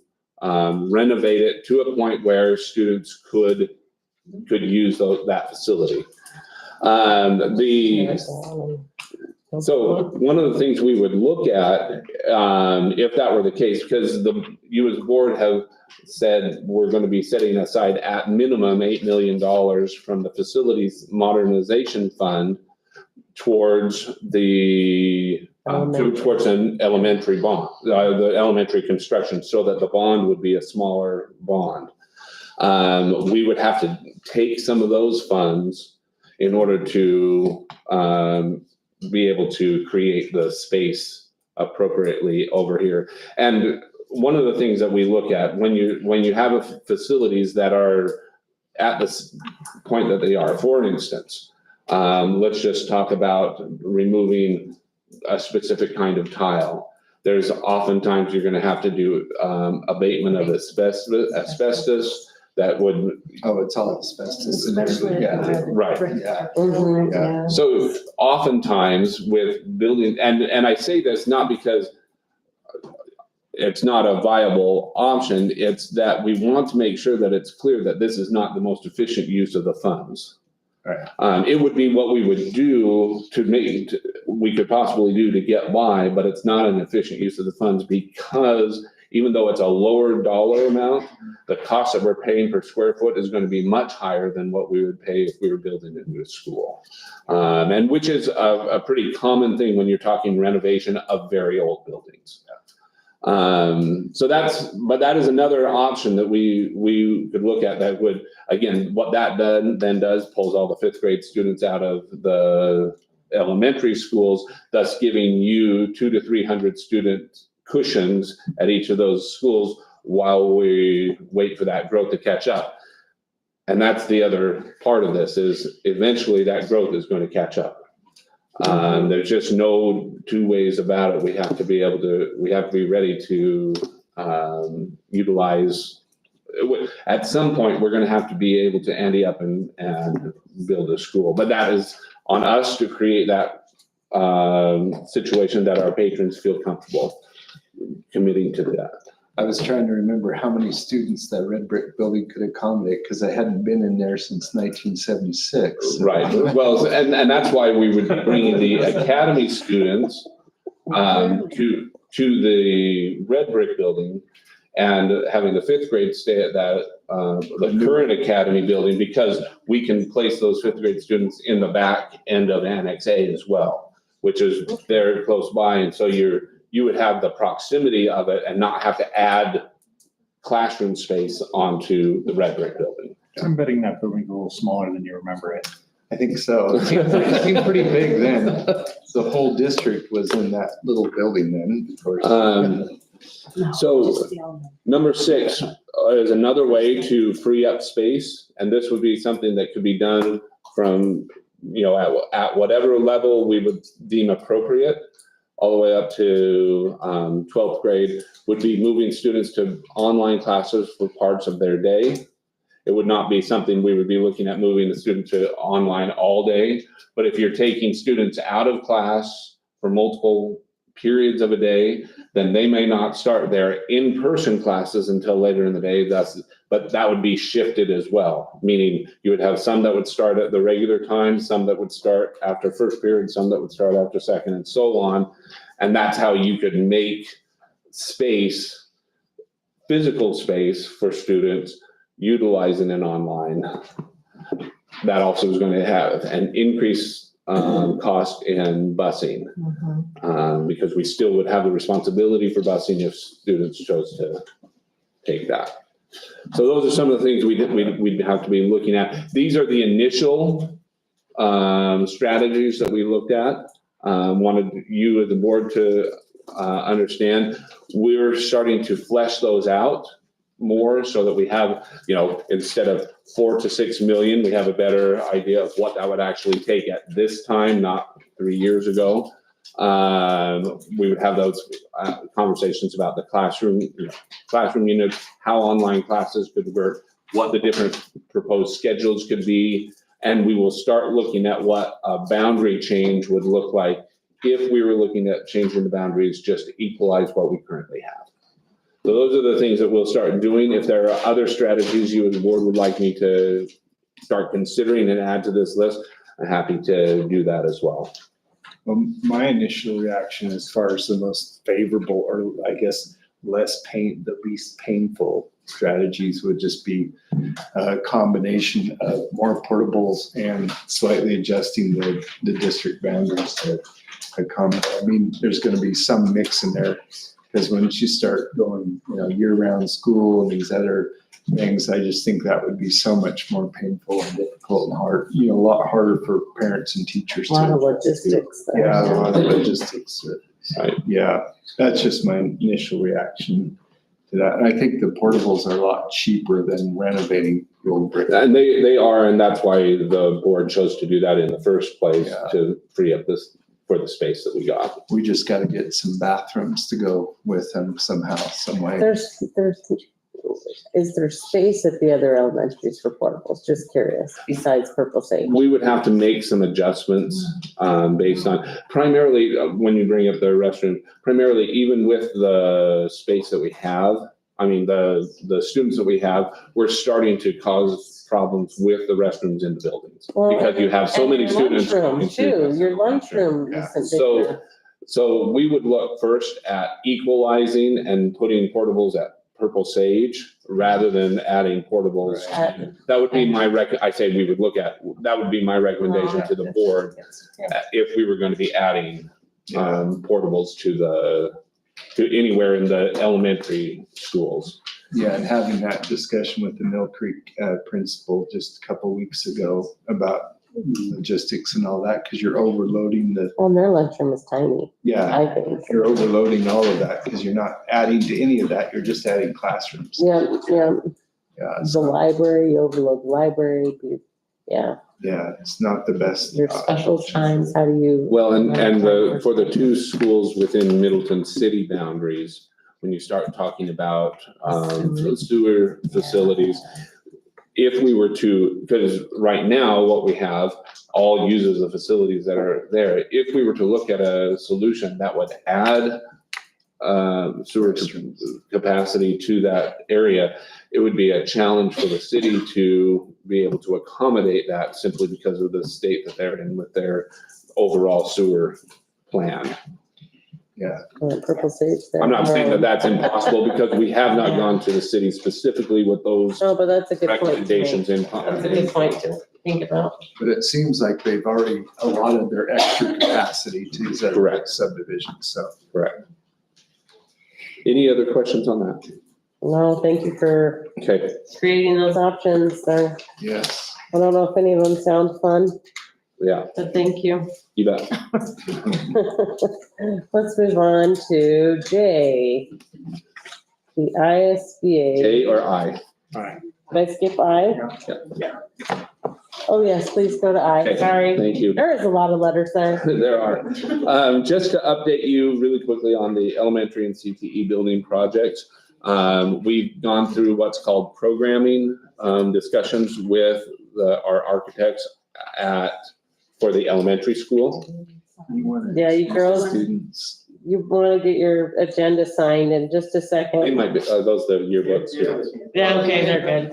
D: renovate it to a point where students could use that facility. So one of the things we would look at, if that were the case, because you as board have said we're going to be setting aside at minimum $8 million from the facilities modernization fund towards towards an elementary bond, the elementary construction, so that the bond would be a smaller bond. We would have to take some of those funds in order to be able to create the space appropriately over here. And one of the things that we look at when you have facilities that are at this point that they are, for instance, let's just talk about removing a specific kind of tile. There's oftentimes you're going to have to do abatement of asbestos that would.
B: Oh, it's all asbestos.
A: Yeah.
D: Right.
B: Yeah.
E: Mhm.
B: Yeah.
D: So oftentimes with building, and I say this not because it's not a viable option, it's that we want to make sure that it's clear that this is not the most efficient use of the funds.
B: Right.
D: It would be what we would do we could possibly do to get by, but it's not an efficient use of the funds, because even though it's a lower dollar amount, the cost that we're paying per square foot is going to be much higher than what we would pay if we were building a new school. And which is a pretty common thing when you're talking renovation of very old buildings. So that is another option that we could look at that would, again, what that then does, pulls all the 5th grade students out of the elementary schools, thus giving you 200 to 300 student cushions at each of those schools while we wait for that growth to catch up. And that's the other part of this, is eventually that growth is going to catch up. There's just no two ways about it. We have to be ready to utilize. At some point, we're going to have to be able to ante up and build a school, but that is on us to create that situation that our patrons feel comfortable committing to that.
B: I was trying to remember how many students that red brick building could accommodate, because I hadn't been in there since 1976.
D: Right. Well, and that's why we would be bringing the academy students to the red brick building, and having the fifth grade stay at that, the current academy building, because we can place those fifth grade students in the back end of Annex A as well, which is very close by. And so you would have the proximity of it and not have to add classroom space onto the red brick building.
H: I'm betting that building's a little smaller than you remember it.
B: I think so. It seemed pretty big then. The whole district was in that little building then, of course.
D: So number 6 is another way to free up space. And this would be something that could be done from, at whatever level we would deem appropriate, all the way up to 12th grade, would be moving students to online classes for parts of their day. It would not be something we would be looking at moving the student to online all day. But if you're taking students out of class for multiple periods of a day, then they may not start their in-person classes until later in the day. But that would be shifted as well, meaning you would have some that would start at the regular time, some that would start after first period, some that would start after second, and so on. And that's how you could make space, physical space for students utilizing an online. That also is going to have an increased cost in busing, because we still would have the responsibility for busing if students chose to take that. So those are some of the things we'd have to be looking at. These are the initial strategies that we looked at. Wanted you as the board to understand. We're starting to flesh those out more so that we have, instead of 4 to 6 million, we have a better idea of what that would actually take at this time, not 3 years ago. We would have those conversations about the classroom units, how online classes could work, what the different proposed schedules could be, and we will start looking at what a boundary change would look like if we were looking at changing the boundaries just to equalize what we currently have. So those are the things that we'll start doing. If there are other strategies you as a board would like me to start considering and add to this list, I'm happy to do that as well.
B: Well, my initial reaction as far as the most favorable, or I guess the least painful strategies would just be a combination of more portables and slightly adjusting the district boundaries to accommodate. I mean, there's going to be some mix in there, because once you start going, year-round school and these other things, I just think that would be so much more painful and difficult and hard, a lot harder for parents and teachers
E: A lot of
B: to.
E: logistics. there.
B: Yeah, a lot of logistics.
D: Right.
B: Yeah, that's just my initial reaction to that. And I think the portables are a lot cheaper than renovating the old brick.
D: And they are, and that's why the board chose to do that in the first place,
B: Yeah.
D: to free up this for the space that we got.
B: We just got to get some bathrooms to go with them somehow, some way.
E: Is there space at the other elementaries for portables? Just curious, besides Purple Sage.
D: We would have to make some adjustments based on, primarily, when you bring up the restroom, primarily even with the space that we have, the students that we have, we're starting to cause problems with the restrooms in the buildings.
E: Well,
D: Because you have so
E: and
D: many
E: your
D: students.
E: lunchroom too, your lunchroom
B: Yeah.
E: isn't big
D: So-
E: enough.
D: So we would look first at equalizing and putting portables at Purple Sage rather than adding portables. That would be my that would be my recommendation to the board if we were going to be adding portables to anywhere in the elementary schools.
B: Yeah, and having that discussion with the Mill Creek principal just a couple weeks ago about logistics and all that, because you're overloading
E: Well, their lunchroom is tiny, I think.
B: you're overloading all of that, because you're not adding to any of that, you're just adding classrooms.
E: Yeah.
B: Yeah,
E: The library, you overload the library,
B: yeah, it's not the best.
E: your special times, how do you?
D: Well, for the two schools within Middleton city boundaries, when you start talking about sewer facilities, if we were to, because right now what we have all uses the facilities that are there. If we were to look at a solution that would add sewer capacity to that area, it would be a challenge for the city to be able to accommodate that simply because of the state that they're in with their overall sewer plan.
B: Yeah.
E: Purple sage there.
D: I'm not saying that that's impossible because we have not gone to the city specifically with those
E: No, but that's a good point to make.
D: recommendations in.
E: That's a good point to think about.
B: But it seems like they've already allotted their extra capacity to these other
D: Correct.
B: subdivisions, so.
D: Correct. Any other questions on that?
E: No, thank you for
D: Okay,
E: creating those options there.
B: Yes.
E: I don't know if any of them sound fun,
D: yeah,
E: but thank you.
D: you bet.
E: Let's move on to J. The ISBA.
D: J or I?
E: Did I skip I? Oh, yes, please go to I.
D: Okay,
E: Sorry.
D: Thank you.
E: There is a lot of letters there.
D: There are. Just to update you really quickly on the elementary and CTE building projects. We've gone through what's called programming discussions with our architects for the elementary school.
E: Yeah, you girls,
B: Students.
E: you want to get your agenda signed in just a
D: They
E: second.
D: might be, those the yearbooks.
E: Yeah, okay, they're good.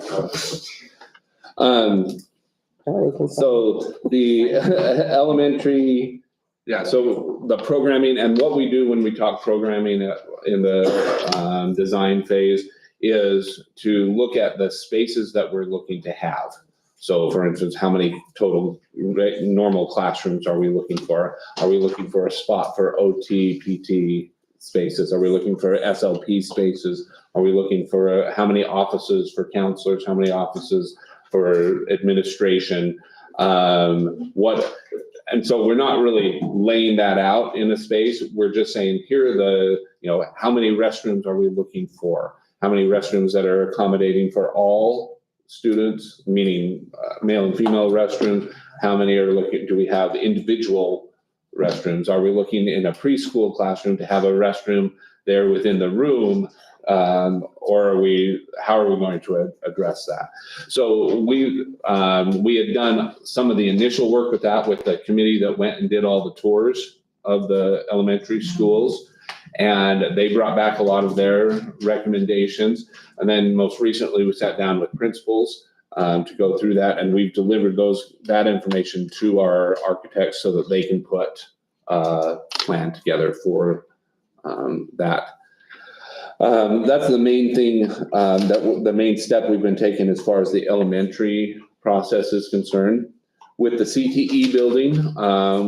E: Johnny can sign.
D: So the elementary, yeah, so the programming and what we do when we talk programming in the design phase is to look at the spaces that we're looking to have. So for instance, how many total normal classrooms are we looking for? Are we looking for a spot for OT, PT spaces? Are we looking for SLP spaces? Are we looking for how many offices for counselors? How many offices for administration? And so we're not really laying that out in a space. We're just saying, here are the, how many restrooms are we looking for? How many restrooms that are accommodating for all students, meaning male and female restrooms? How many do we have individual restrooms? Are we looking in a preschool classroom to have a restroom there within the room? Or how are we going to address that? So we had done some of the initial work with that with the committee that went and did all the tours of the elementary schools. And they brought back a lot of their recommendations. And then most recently, we sat down with principals to go through that. And we've delivered that information to our architects so that they can put a plan together for that. That's the main thing, the main step we've been taking as far as the elementary process is concerned. With the CTE building,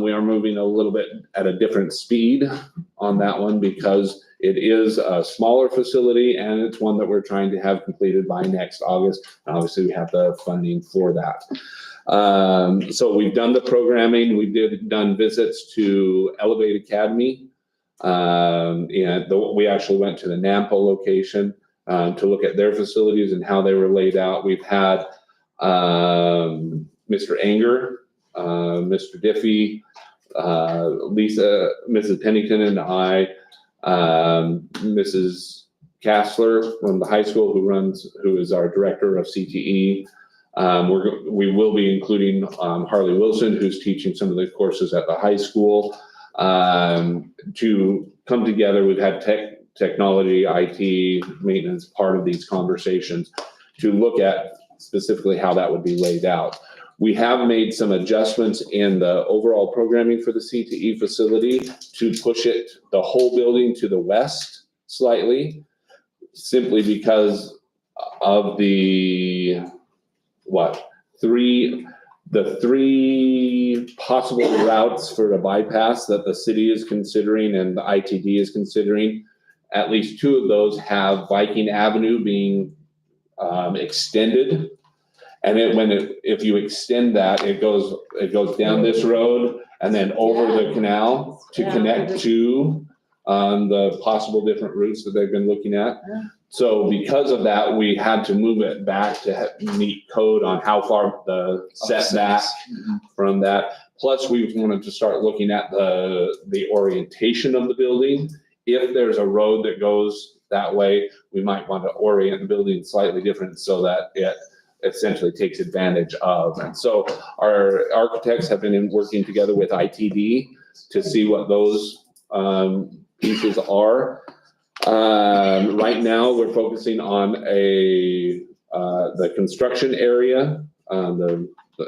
D: we are moving a little bit at a different speed on that one because it is a smaller facility and it's one that we're trying to have completed by next August. And obviously, we have the funding for that. So we've done the programming. We've done visits to Elevate Academy. And we actually went to the Nampa location to look at their facilities and how they were laid out. We've had Mr. Anger, Mr. Diffie, Lisa, Mrs. Pennington, and I, Mrs. Kassler from the high school who is our director of CTE. We will be including Harley Wilson, who's teaching some of the courses at the high school. To come together, we've had technology, IT, maintenance, part of these conversations to look at specifically how that would be laid out. We have made some adjustments in the overall programming for the CTE facility to push the whole building to the west slightly, simply because of the three possible routes for a bypass that the city is considering and the ITD is considering. At least two of those have Viking Avenue being extended. And if you extend that, it goes down this road and then over the canal to connect to the possible different routes that they've been looking at. So because of that, we had to move it back to meet code on how far the setback from that. Plus, we wanted to start looking at the orientation of the building. If there's a road that goes that way, we might want to orient the building slightly different so that it essentially takes advantage of. And so our architects have been working together with ITD to see what those pieces are. Right now, we're focusing on the construction area,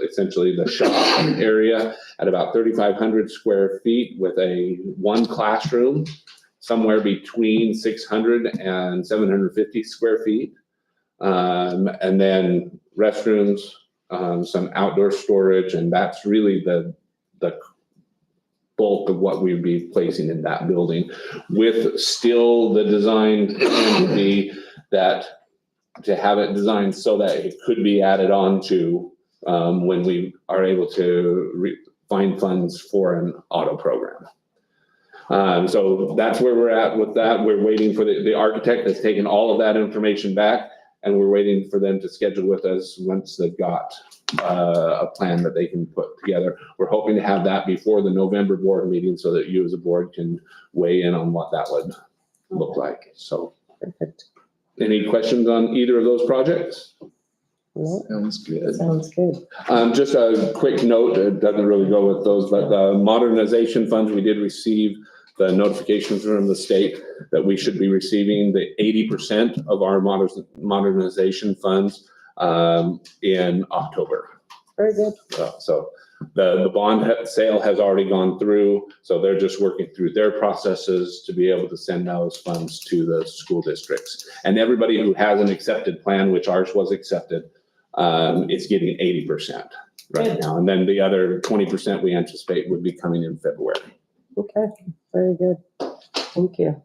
D: essentially the shop area at about 3,500 square feet with one classroom. somewhere between 600 and 750 square feet. And then restrooms, some outdoor storage, and that's really the bulk of what we'd be placing in that building, with still the design to be that, to have it designed so that it could be added on to when we are able to find funds for an auto program. So that's where we're at with that. We're waiting for the architect that's taken all of that information back, and we're waiting for them to schedule with us once they've got a plan that they can put together. We're hoping to have that before the November board meeting so that you as a board can weigh in on what that would look like. So,
E: Perfect.
D: any questions on either of those projects?
E: No,
B: Sounds good.
E: sounds good.
D: Just a quick note, it doesn't really go with those, but the modernization funds, we did receive the notifications from the state that we should be receiving the 80% of our modernization funds in October.
E: Very good.
D: So the bond sale has already gone through, so they're just working through their processes to be able to send those funds to the school districts. And everybody who has an accepted plan, which ours was accepted, is getting 80% right now. And then the other 20% we anticipate would be coming in February.
E: Okay, very good. Thank you.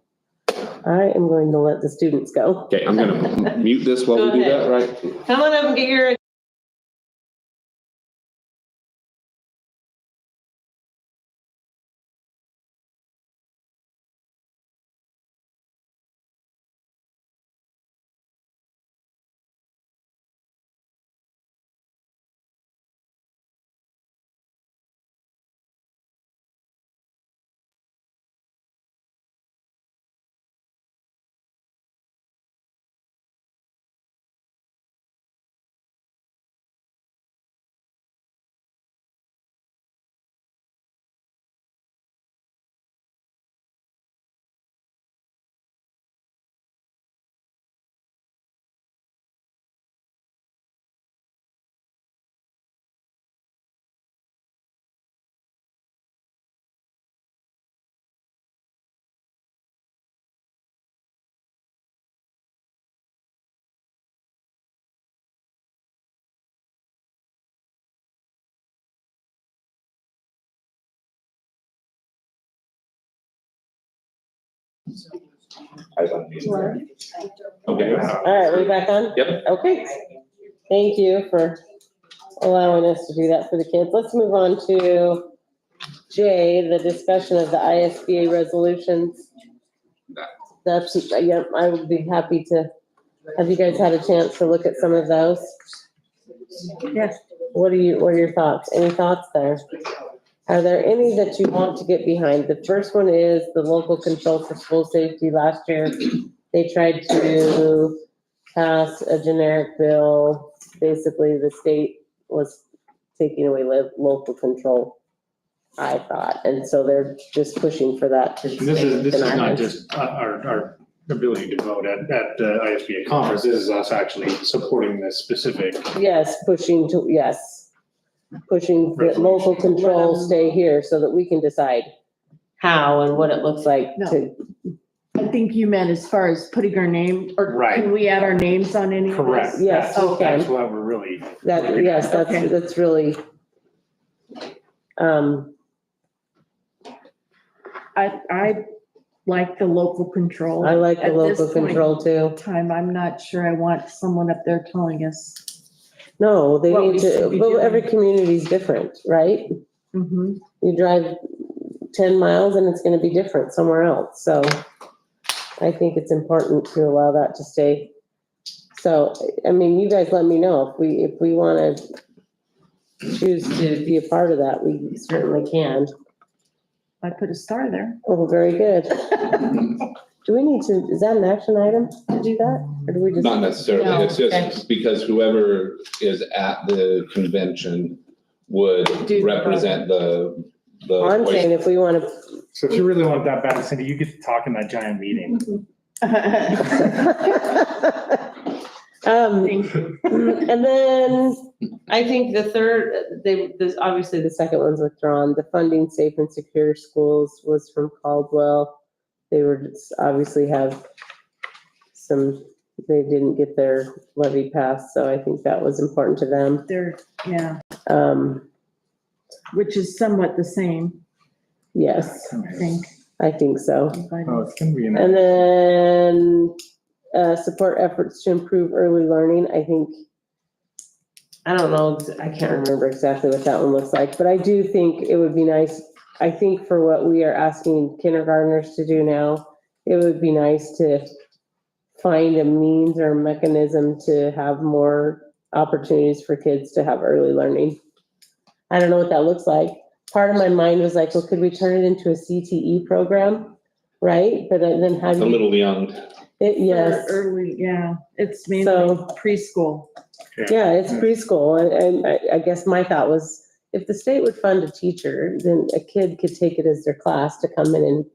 E: I am going to let the students go.
D: Okay, I'm gonna mute this while we do that, right?
E: Come on up and get your
D: Okay.
E: All right, we back on?
D: Yep.
E: Okay. Thank you for allowing us to do that for the kids. Let's move on to J, the discussion of the ISBA resolutions. That's, yeah, I would be happy to, have you guys had a chance to look at some of those?
A: Yes.
E: What are your thoughts? Any thoughts there? Are there any that you want to get behind? The first one is the local control for school safety. Last year, they tried to pass a generic bill. Basically, the state was taking away local control, I thought. And so they're just pushing for that to
H: This
E: stay
H: is
E: in our
H: not
E: hands.
H: just our ability to vote at the ISBA conference. This is us actually supporting this specific.
E: Yes, pushing the local control stay here so that we can decide how and what it looks like to.
A: I think you meant as far as putting our name, or
H: Right.
A: can we add our names on any of this?
H: Correct.
E: Yes,
H: That's-
E: okay.
H: That's what we're really.
E: That, yes,
A: Okay.
E: that's really,
A: I like the local control.
E: I like the
A: At this
E: local
A: point
E: control too.
A: in time, I'm not sure I want someone up there telling us.
E: No, they
A: What
E: need
A: we
E: to,
A: should be
E: but every
A: doing.
E: community's different, right?
A: Mhm.
E: You drive 10 miles and it's gonna be different somewhere else, so I think it's important to allow that to stay. So, I mean, you guys let me know if we wanna choose to be a part of that, we certainly can.
A: I put a star there.
E: Oh, very good. Do we need to, is that an action item to do that, or do we just?
D: Not necessarily,
A: No,
D: it's just because whoever is at the convention would
A: Do the-
D: represent the.
E: I'm saying if we wanna.
H: So if you really want that bad, Cindy, you get to talk in that giant meeting.
E: And then I think the third, there's obviously the second one's withdrawn. The funding safe and secure schools was from Caldwell. they were obviously have they didn't get their levy passed, so I think that was important to them.
A: They're, yeah,
E: Um,
A: which is somewhat the same,
E: yes,
A: I think.
E: I think so.
H: Oh, it's gonna be.
E: And then, support efforts to improve early learning, I think, I don't know, I can't remember exactly what that one looks like, but I do think it would be nice, I think for what we are asking kindergartners to do now, it would be nice to find a means or mechanism to have more opportunities for kids to have early learning. I don't know what that looks like. Part of my mind was like, well, could we turn it into a CTE program, right? But then how
D: A
E: do you?
D: little young.
E: Yes,
A: Early, yeah, it's mainly
E: So-
A: preschool.
E: yeah, it's preschool, and I guess my thought was, if the state would fund a teacher, then a kid could take it as their class to come in and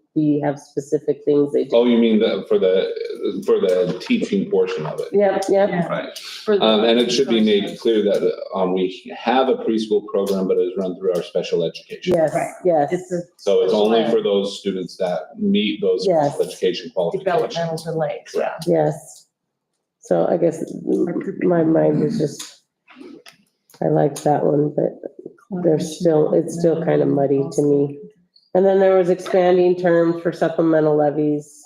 E: have specific things they do.
D: Oh, you mean for the teaching portion of it?
E: Yep, yep,
A: Yeah.
D: Right.
A: For the-
D: And it should be made clear that, we have a preschool program, but it's run through our special education.
E: yes,
A: Right.
E: yes,
A: It's a
D: So it's only for those students that meet those
E: Yes.
D: special education qualifications.
A: developmental delays, yeah.
E: yes. So I guess my mind is just, I like that one, but it's still kind of muddy to me. And then there was expanding terms for supplemental levies.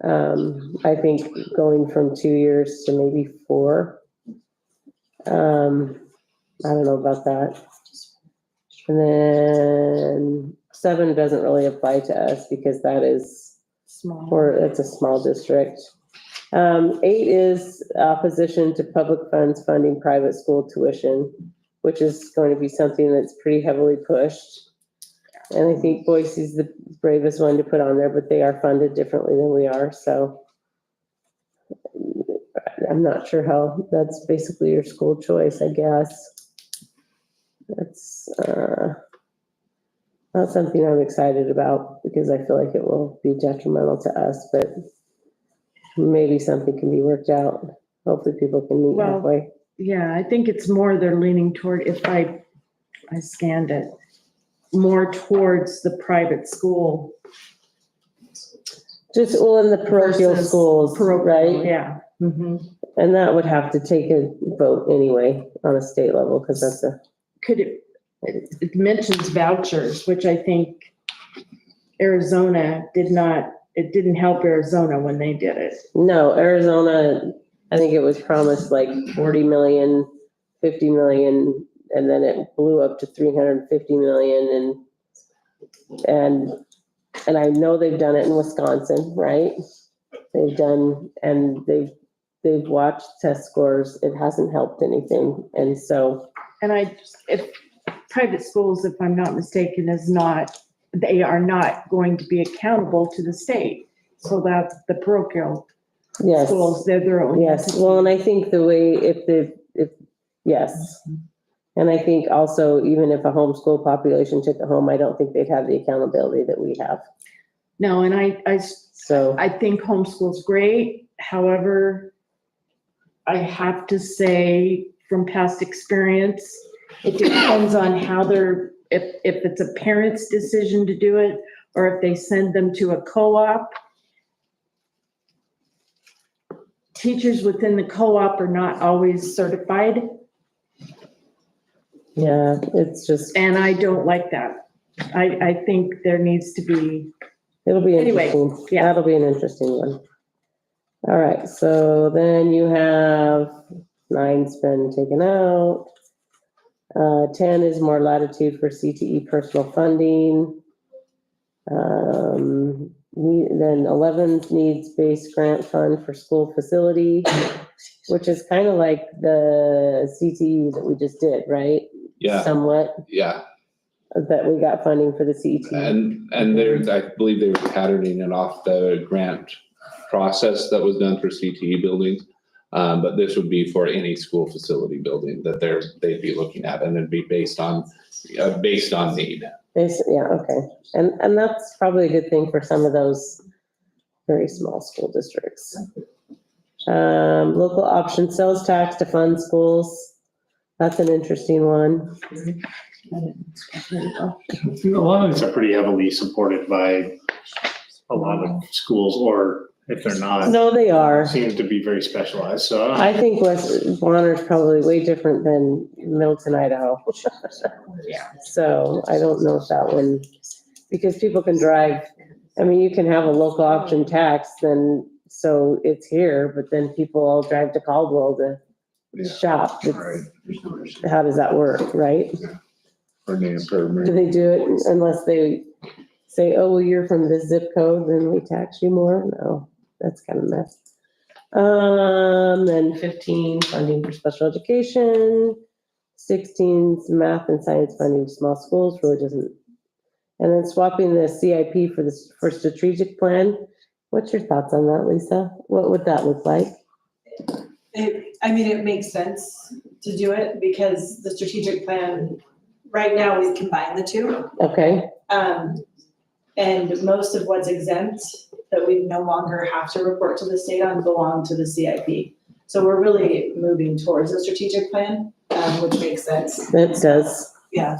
E: I think going from 2 years to maybe 4. I don't know about that. And then 7 doesn't really apply to us because that is,
A: Small.
E: it's a small district. 8 is opposition to public funds funding private school tuition, which is going to be something that's pretty heavily pushed. And I think Boise's the bravest one to put on there, but they are funded differently than we are, so I'm not sure how, that's basically your school choice, I guess. That's not something I'm excited about because I feel like it will be detrimental to us, but maybe something can be worked out. Hopefully people can meet
A: Well,
E: halfway.
A: Yeah, I think it's more they're leaning toward, if I scanned it, more towards the private school.
E: Just, well, in the parochial
A: versus
E: schools,
A: parochial,
E: right?
A: Yeah. Mhm.
E: And that would have to take a vote anyway on a state level, because that's
A: Could it mentions vouchers, which I think Arizona did not, it didn't help Arizona when they did it.
E: no, Arizona, I think it was promised like 40 million, 50 million, and then it blew up to 350 million and I know they've done it in Wisconsin, right? They've done, and they've watched test scores. It hasn't helped anything. And so,
A: And if private schools, if I'm not mistaken, they are not going to be accountable to the state. So that's the parochial
E: yes.
A: schools, they're their own.
E: Yes,
A: entity.
E: well, and I think the way, yes. And I think also, even if a homeschool population took it home, I don't think they'd have the accountability that we have.
A: No, and I
E: So,
A: think homeschool's great. However, I have to say from past experience, it depends on how if it's a parent's decision to do it, or if they send them to a co-op. Teachers within the co-op are not always certified,
E: yeah, it's just,
A: and I don't like that. I think there needs to be,
E: it'll be
A: Anyway,
E: interesting.
A: yeah.
E: That'll be an interesting one. All right, so then you have 9's been taken out. 10 is more latitude for CTE personal funding. Then 11 needs base grant fund for school facility, which is kind of like the CTE that we just did, right?
D: Yeah,
E: Somewhat,
D: yeah.
E: that we got funding for the CTE.
D: And there's, I believe they were patterning it off the grant process that was done for CTE buildings. But this would be for any school facility building that they'd be looking at, and it'd be based on need.
E: Yeah, okay. And that's probably a good thing for some of those very small school districts. Local option sales tax to fund schools. That's an interesting one.
H: A lot of these are pretty heavily supported by a lot of schools, or if they're not,
E: No, they are.
H: seems to be very specialized, so.
E: I think West Bonner's probably way different than Middleton, Idaho.
A: Yeah.
E: So I don't know if that one, because people can drive, I mean, you can have a local option tax, then, so it's here, but then people all drive to Caldwell to
B: Yeah.
E: shop. It's-
B: Right.
E: How does that work, right?
B: Or name per
E: Do they do it unless they say, oh, well, you're from this zip code, then we tax you more? No, that's kind of mess. Then 15, funding for special education. 16's math and science funding to small schools, really doesn't. And then swapping the CIP for strategic plan. What's your thoughts on that, Lisa? What would that look like?
L: It makes sense to do it because the strategic plan, right now, we combine the two.
E: Okay,
L: And most of what's exempt that we no longer have to report to the state on belong to the CIP. So we're really moving towards a strategic plan, which makes sense.
E: it does.
L: Yeah.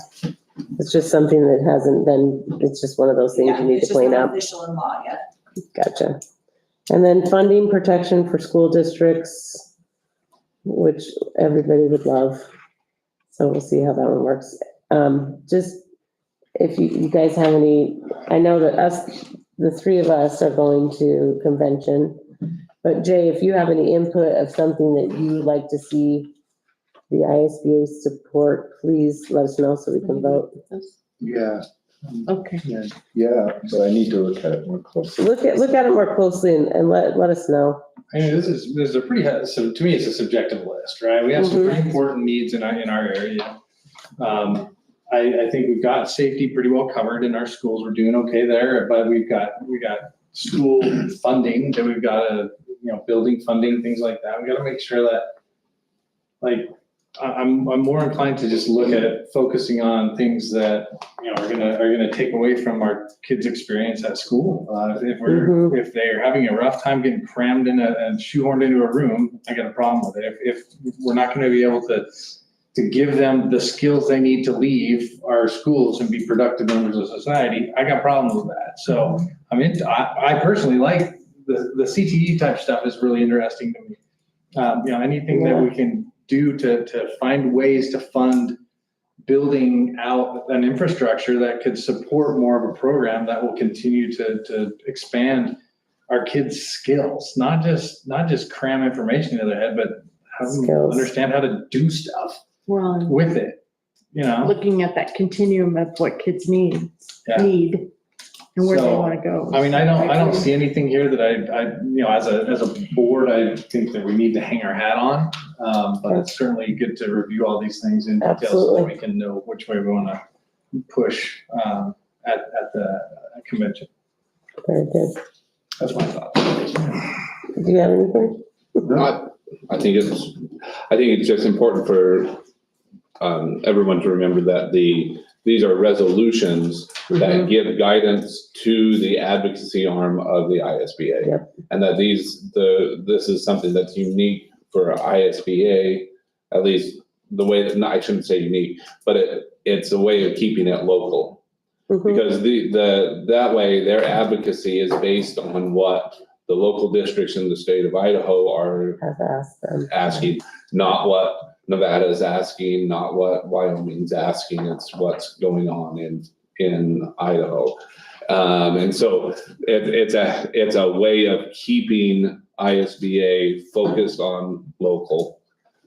E: It's just something that hasn't been, it's just one of those things you need to clean up.
L: It's just not official in law yet.
E: Gotcha. And then funding protection for school districts, which everybody would love. So we'll see how that one works. Just if you guys have any, I know that the three of us are going to convention. But Jay, if you have any input of something that you would like to see the ISBA support, please let us know so we can vote.
B: Yeah,
A: Okay.
B: yeah, but I need to look at it more closely.
E: Look at it more closely and let us know.
H: I mean, this is a pretty, so to me, it's a subjective list, right? We have some pretty important needs in our area. I think we've got safety pretty well covered in our schools. We're doing okay there, but we got school funding that we've got to, building funding, things like that. We got to make sure that, like, I'm more inclined to just look at focusing on things that, are gonna take away from our kids' experience at school. If they're having a rough time getting crammed in and shoehorned into a room, I got a problem with it. If we're not gonna be able to give them the skills they need to leave our schools and be productive members of society, I got problems with that. So, I personally like the CTE type stuff is really interesting to me. Anything that we can do to find ways to fund building out an infrastructure that could support more of a program that will continue to expand our kids' skills, not just cram information into their head, but have them
E: Skills.
H: understand how to do stuff
A: Well,
H: with it,
A: looking at that continuum of what kids need and where they
H: So,
A: want to go.
H: I don't see anything here that as a board, I think that we need to hang our hat on. But it's certainly good to review all these things in detail so
E: Absolutely.
H: that we can know which way we want to push at the convention.
E: Very good.
H: That's my thought.
E: Do you have anything?
D: I think it's just important for everyone to remember that these are resolutions that give guidance to the advocacy arm of the ISBA.
E: Yep.
D: And that this is something that's unique for ISBA, at least the way that, I shouldn't say unique, but it's a way of keeping it local.
E: Mhm.
D: Because that way their advocacy is based on what the local districts in the state of Idaho are
E: Have asked them.
D: asking, not what Nevada is asking, not what Wyoming's asking, it's what's going on in Idaho. And so it's a way of keeping ISBA focused on local.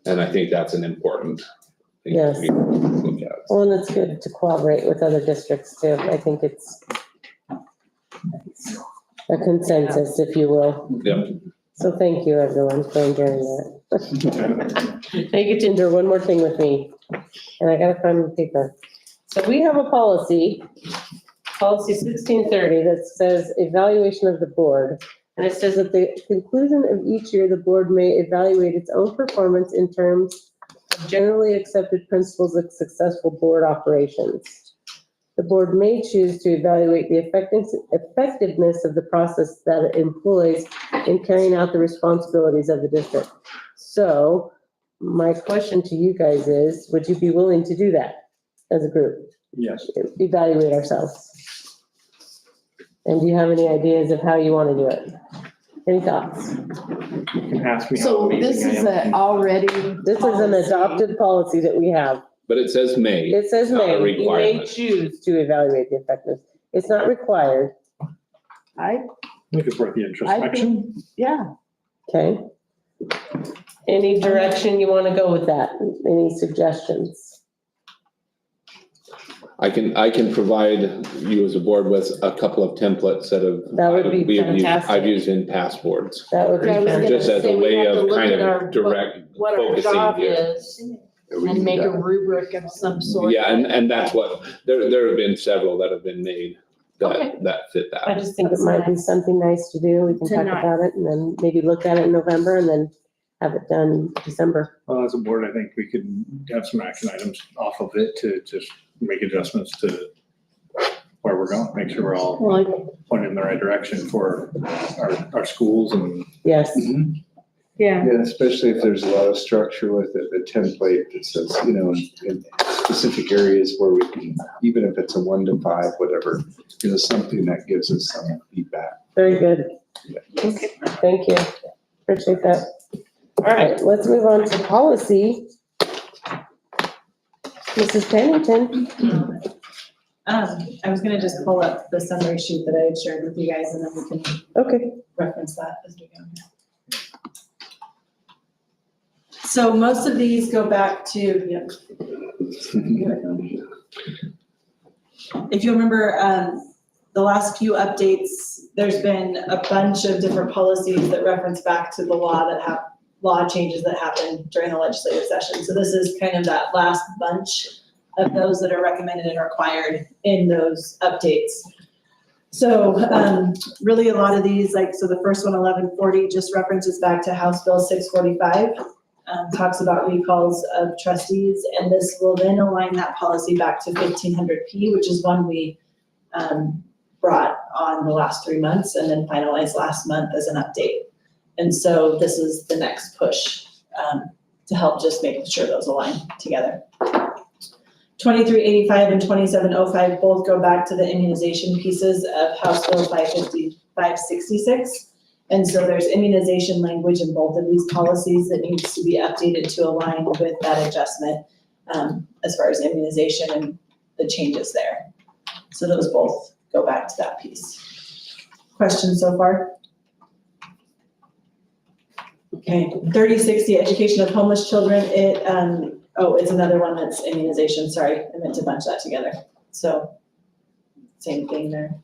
D: And I think that's an important thing
E: Yes.
D: to look at.
E: Well, and it's good to cooperate with other districts too. I think it's a consensus, if you will.
D: Yep.
E: So thank you, everyone, for enduring that. Now you get to endure one more thing with me, and I gotta find the paper. So we have a policy 1630, that says evaluation of the board. And it says at the conclusion of each year, the board may evaluate its own performance in terms of generally accepted principles of successful board operations. The board may choose to evaluate the effectiveness of the process that it employs in carrying out the responsibilities of the district. So my question to you guys is, would you be willing to do that as a group?
H: Yes.
E: Evaluate ourselves? And do you have any ideas of how you want to do it? Any thoughts?
H: You can ask me how
A: So
H: amazing
A: this
H: I
A: is
H: am.
A: a already.
E: This is an
A: policy.
E: adopted policy that we have.
D: But it says may.
E: It says
D: Not a
E: may, you may
D: requirement.
E: choose to evaluate the effectiveness. It's not required,
A: I
H: I think it's worth the introspection.
A: yeah,
E: okay? Any direction you want to go with that? Any suggestions?
D: I can provide you as a board with a couple of templates that have.
E: That would be
D: we have used-
E: fantastic.
D: I've used in past boards,
E: That would be
A: I was gonna
D: just as
A: say,
D: a
A: we
D: way
A: have to
D: of
A: look
D: kind
A: at our-
D: of direct
A: what our
D: focusing
A: job
D: here.
A: is and make a rubric of some sort.
D: Yeah, and that's what, there have been several that have been made
A: Okay.
D: that fit
E: I
D: that.
E: just think it might be something nice to do. We can talk
A: Tonight.
E: about it and then maybe look at it in November and then have it done December.
H: Well, as a board, I think we could have some action items off of it to just make adjustments to where we're going, make sure we're all
A: Well,
H: pointing in the right direction for our schools and
E: Yes,
A: yeah,
B: Yeah, especially if there's a lot of structure with it, a template that says, in specific areas where we can, even if it's a 1 to 5, whatever, something that gives us some feedback.
E: very good. Thank you. Appreciate that. All right, let's move on to policy. Mrs. Pennington,
L: I was gonna just pull up the summary sheet that I had shared with you guys and then we can
E: okay.
L: reference that as we go. So most of these go back to, yep. If you remember, the last few updates, there's been a bunch of different policies that reference back to the law changes that happened during the legislative session. So this is kind of that last bunch of those that are recommended and required in those updates. So really a lot of these, so the first one, 1140, just references back to House Bill 645. Talks about recalls of trustees, and this will then align that policy back to 1500P, which is one we brought on the last 3 months and then finalized last month as an update. And so this is the next push to help just make sure those align together. 2385 and 2705 both go back to the immunization pieces of House Bill 566. And so there's immunization language in both of these policies that needs to be updated to align with that adjustment as far as immunization and the changes there. So those both go back to that piece. Questions so far? Okay, 3060, education of homeless children. It's another one that's immunization, sorry, I meant to bunch that together. So, same thing there.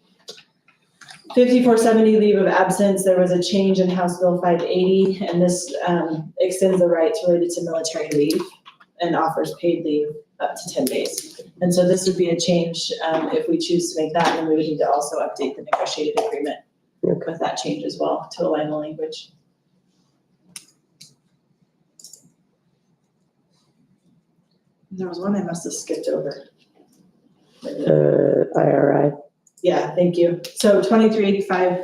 L: 5470, leave of absence, there was a change in House Bill 580, and this extends the rights related to military leave and offers paid leave up to 10 days. And so this would be a change if we choose to make that, and then we would need to also update the negotiated agreement with that change as well to align the language. There was one I must have skipped over.
E: IRI.
L: Yeah, thank you. So 2385,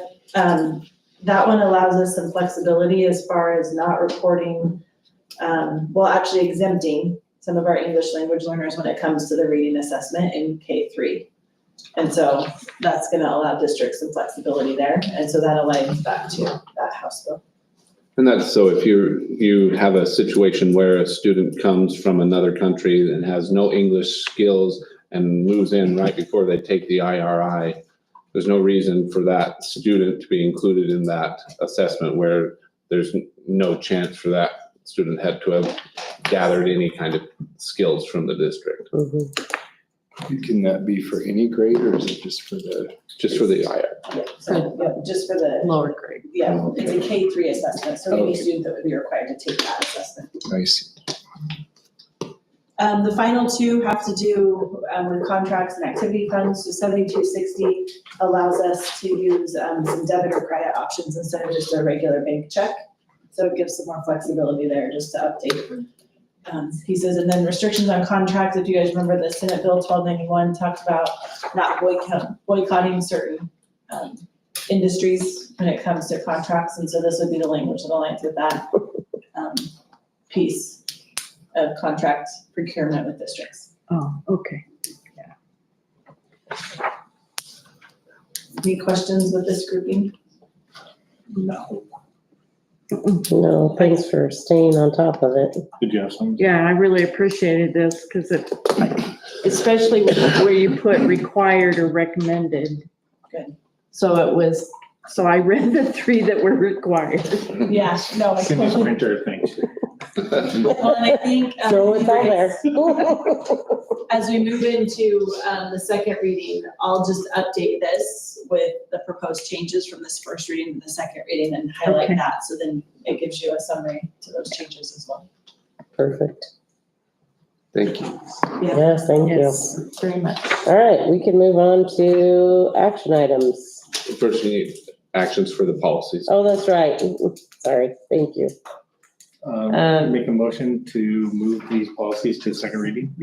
L: that one allows us some flexibility as far as not reporting, actually exempting some of our English language learners when it comes to the reading assessment in K3. And so that's gonna allow districts some flexibility there. And so that aligns back to that House bill.
D: And that's so if you have a situation where a student comes from another country and has no English skills and moves in right before they take the IRI, there's no reason for that student to be included in that assessment where there's no chance for that student had to have gathered any kind of skills from the district.
B: Can that be for any grade or is it just for the?
D: Just for the IRI.
L: Yeah, so, yeah, just for the,
A: lower grade.
L: yeah, it's a K3 assessment, so any
B: Okay.
L: student that would be required to take that assessment.
B: I see.
L: The final two have to do with contracts and activity funds. So 7260 allows us to use some debit or credit options instead of just a regular bank check. So it gives some more flexibility there just to update pieces. And then restrictions on contracts, if you guys remember the Senate Bill 1291 talked about not boycotting certain industries when it comes to contracts. And so this would be the language that aligns with that piece of contract procurement with districts.
A: Oh, okay.
L: Any questions with this grouping?
B: No.
E: No, thanks for staying on top of it.
H: Did you have some?
A: Yeah, I really appreciated this because it, especially where you put required or recommended.
L: Good.
A: So I read the 3 that were required.
L: Yeah, no, I
H: Cindy's
L: totally.
H: printer thinks.
L: Well, and I think.
E: So it's all there.
L: As we move into the second reading, I'll just update this with the proposed changes from this first reading to the second reading and highlight
A: Okay.
L: that. So then it gives you a summary to those changes as well.
E: Perfect.
D: Thank you.
E: Yes, thank you.
A: Yes, very much.
E: All right, we can move on to action items.
D: First, we need actions for the policies.
E: Oh, that's right. Sorry, thank you.
H: Make a motion to move these policies to second reading.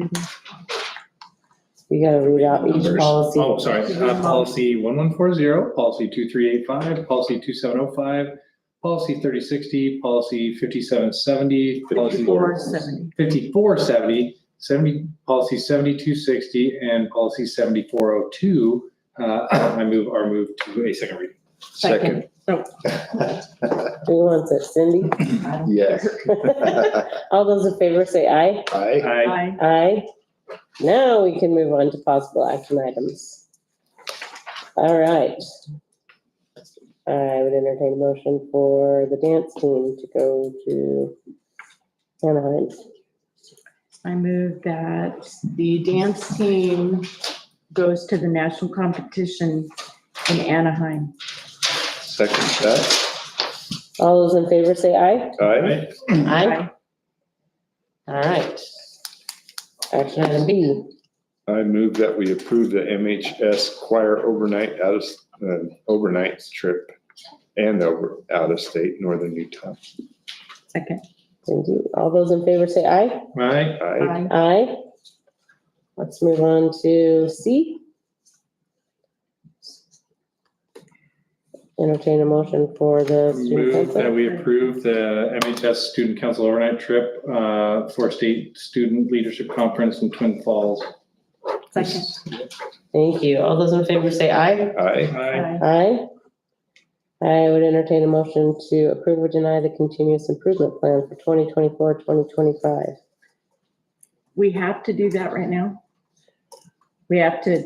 E: We gotta read out each
H: Numbers.
E: policy.
H: Oh, sorry, policy 1140, policy 2385, policy 2705, policy 3060, policy 5770, policy
A: 470.
H: 5470, policy 7260, and policy 7402. I are moved to a second reading.
A: Second. Oh,
E: Who wants it, Cindy?
A: I don't
B: Yes.
A: care.
E: All those in favor say aye.
B: Aye.
A: Aye.
E: Aye. Now we can move on to possible action items. All right. I would entertain a motion for the dance team to go to Anaheim.
A: I move that the dance team goes to the national competition in Anaheim.
B: Second that.
E: All those in favor say aye.
B: Aye.
E: Aye. All right. Action item B.
B: I move that we approve the MHS choir overnight trip and out of state northern Utah.
A: Second.
E: Thank you. All those in favor say aye.
H: Aye.
B: Aye.
E: Aye. Let's move on to C. Entertain a motion for the student
H: Move that
E: council.
H: we approve the MHS Student Council overnight trip for State Student Leadership Conference in Twin Falls.
A: Second.
E: Thank you. All those in favor say aye.
B: Aye.
H: Aye.
E: Aye. I would entertain a motion to approve or deny the continuous improvement plan for 2024, 2025.
A: We have to do that right now? We have to,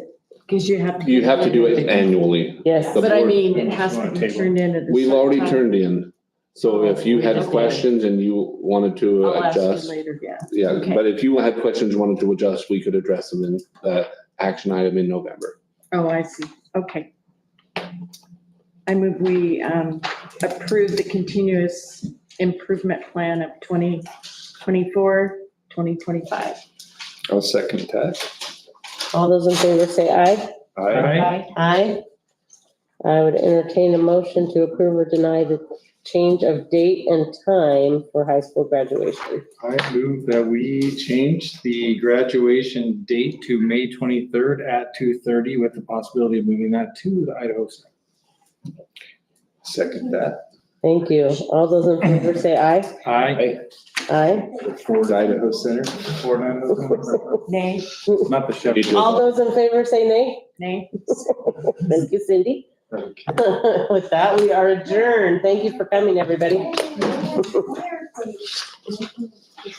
A: because you have to.
D: You have to do it annually.
E: Yes.
D: The
A: But I
D: board-
A: mean, it has to be turned in at the
D: We've
A: same
D: already
A: time.
D: turned in. So if you had
A: Okay.
D: questions and you wanted to
A: I'll ask you
D: adjust,
A: later, yeah.
D: yeah,
A: Okay.
D: but if you had questions you wanted to adjust, we could address them in the action item in November.
A: Oh, I see. Okay. I move we approve the continuous improvement plan of 2024, 2025.
B: I'll second that.
E: All those in favor say aye.
B: Aye.
E: Aye. I would entertain a motion to approve or deny the change of date and time for high school graduation.
H: I move that we change the graduation date to May 23rd at 2:30 with the possibility of moving that to the Idaho Center.
B: Second that.
E: Thank you. All those in favor say aye.
H: Aye.
E: Aye.
B: Ford Idaho Center.
H: Fort Idaho Center.
A: Nay,
H: Not the Chevy.
E: All those in favor say nay.
A: nay.
E: Thank you, Cindy. With that, we are adjourned. Thank you for coming, everybody.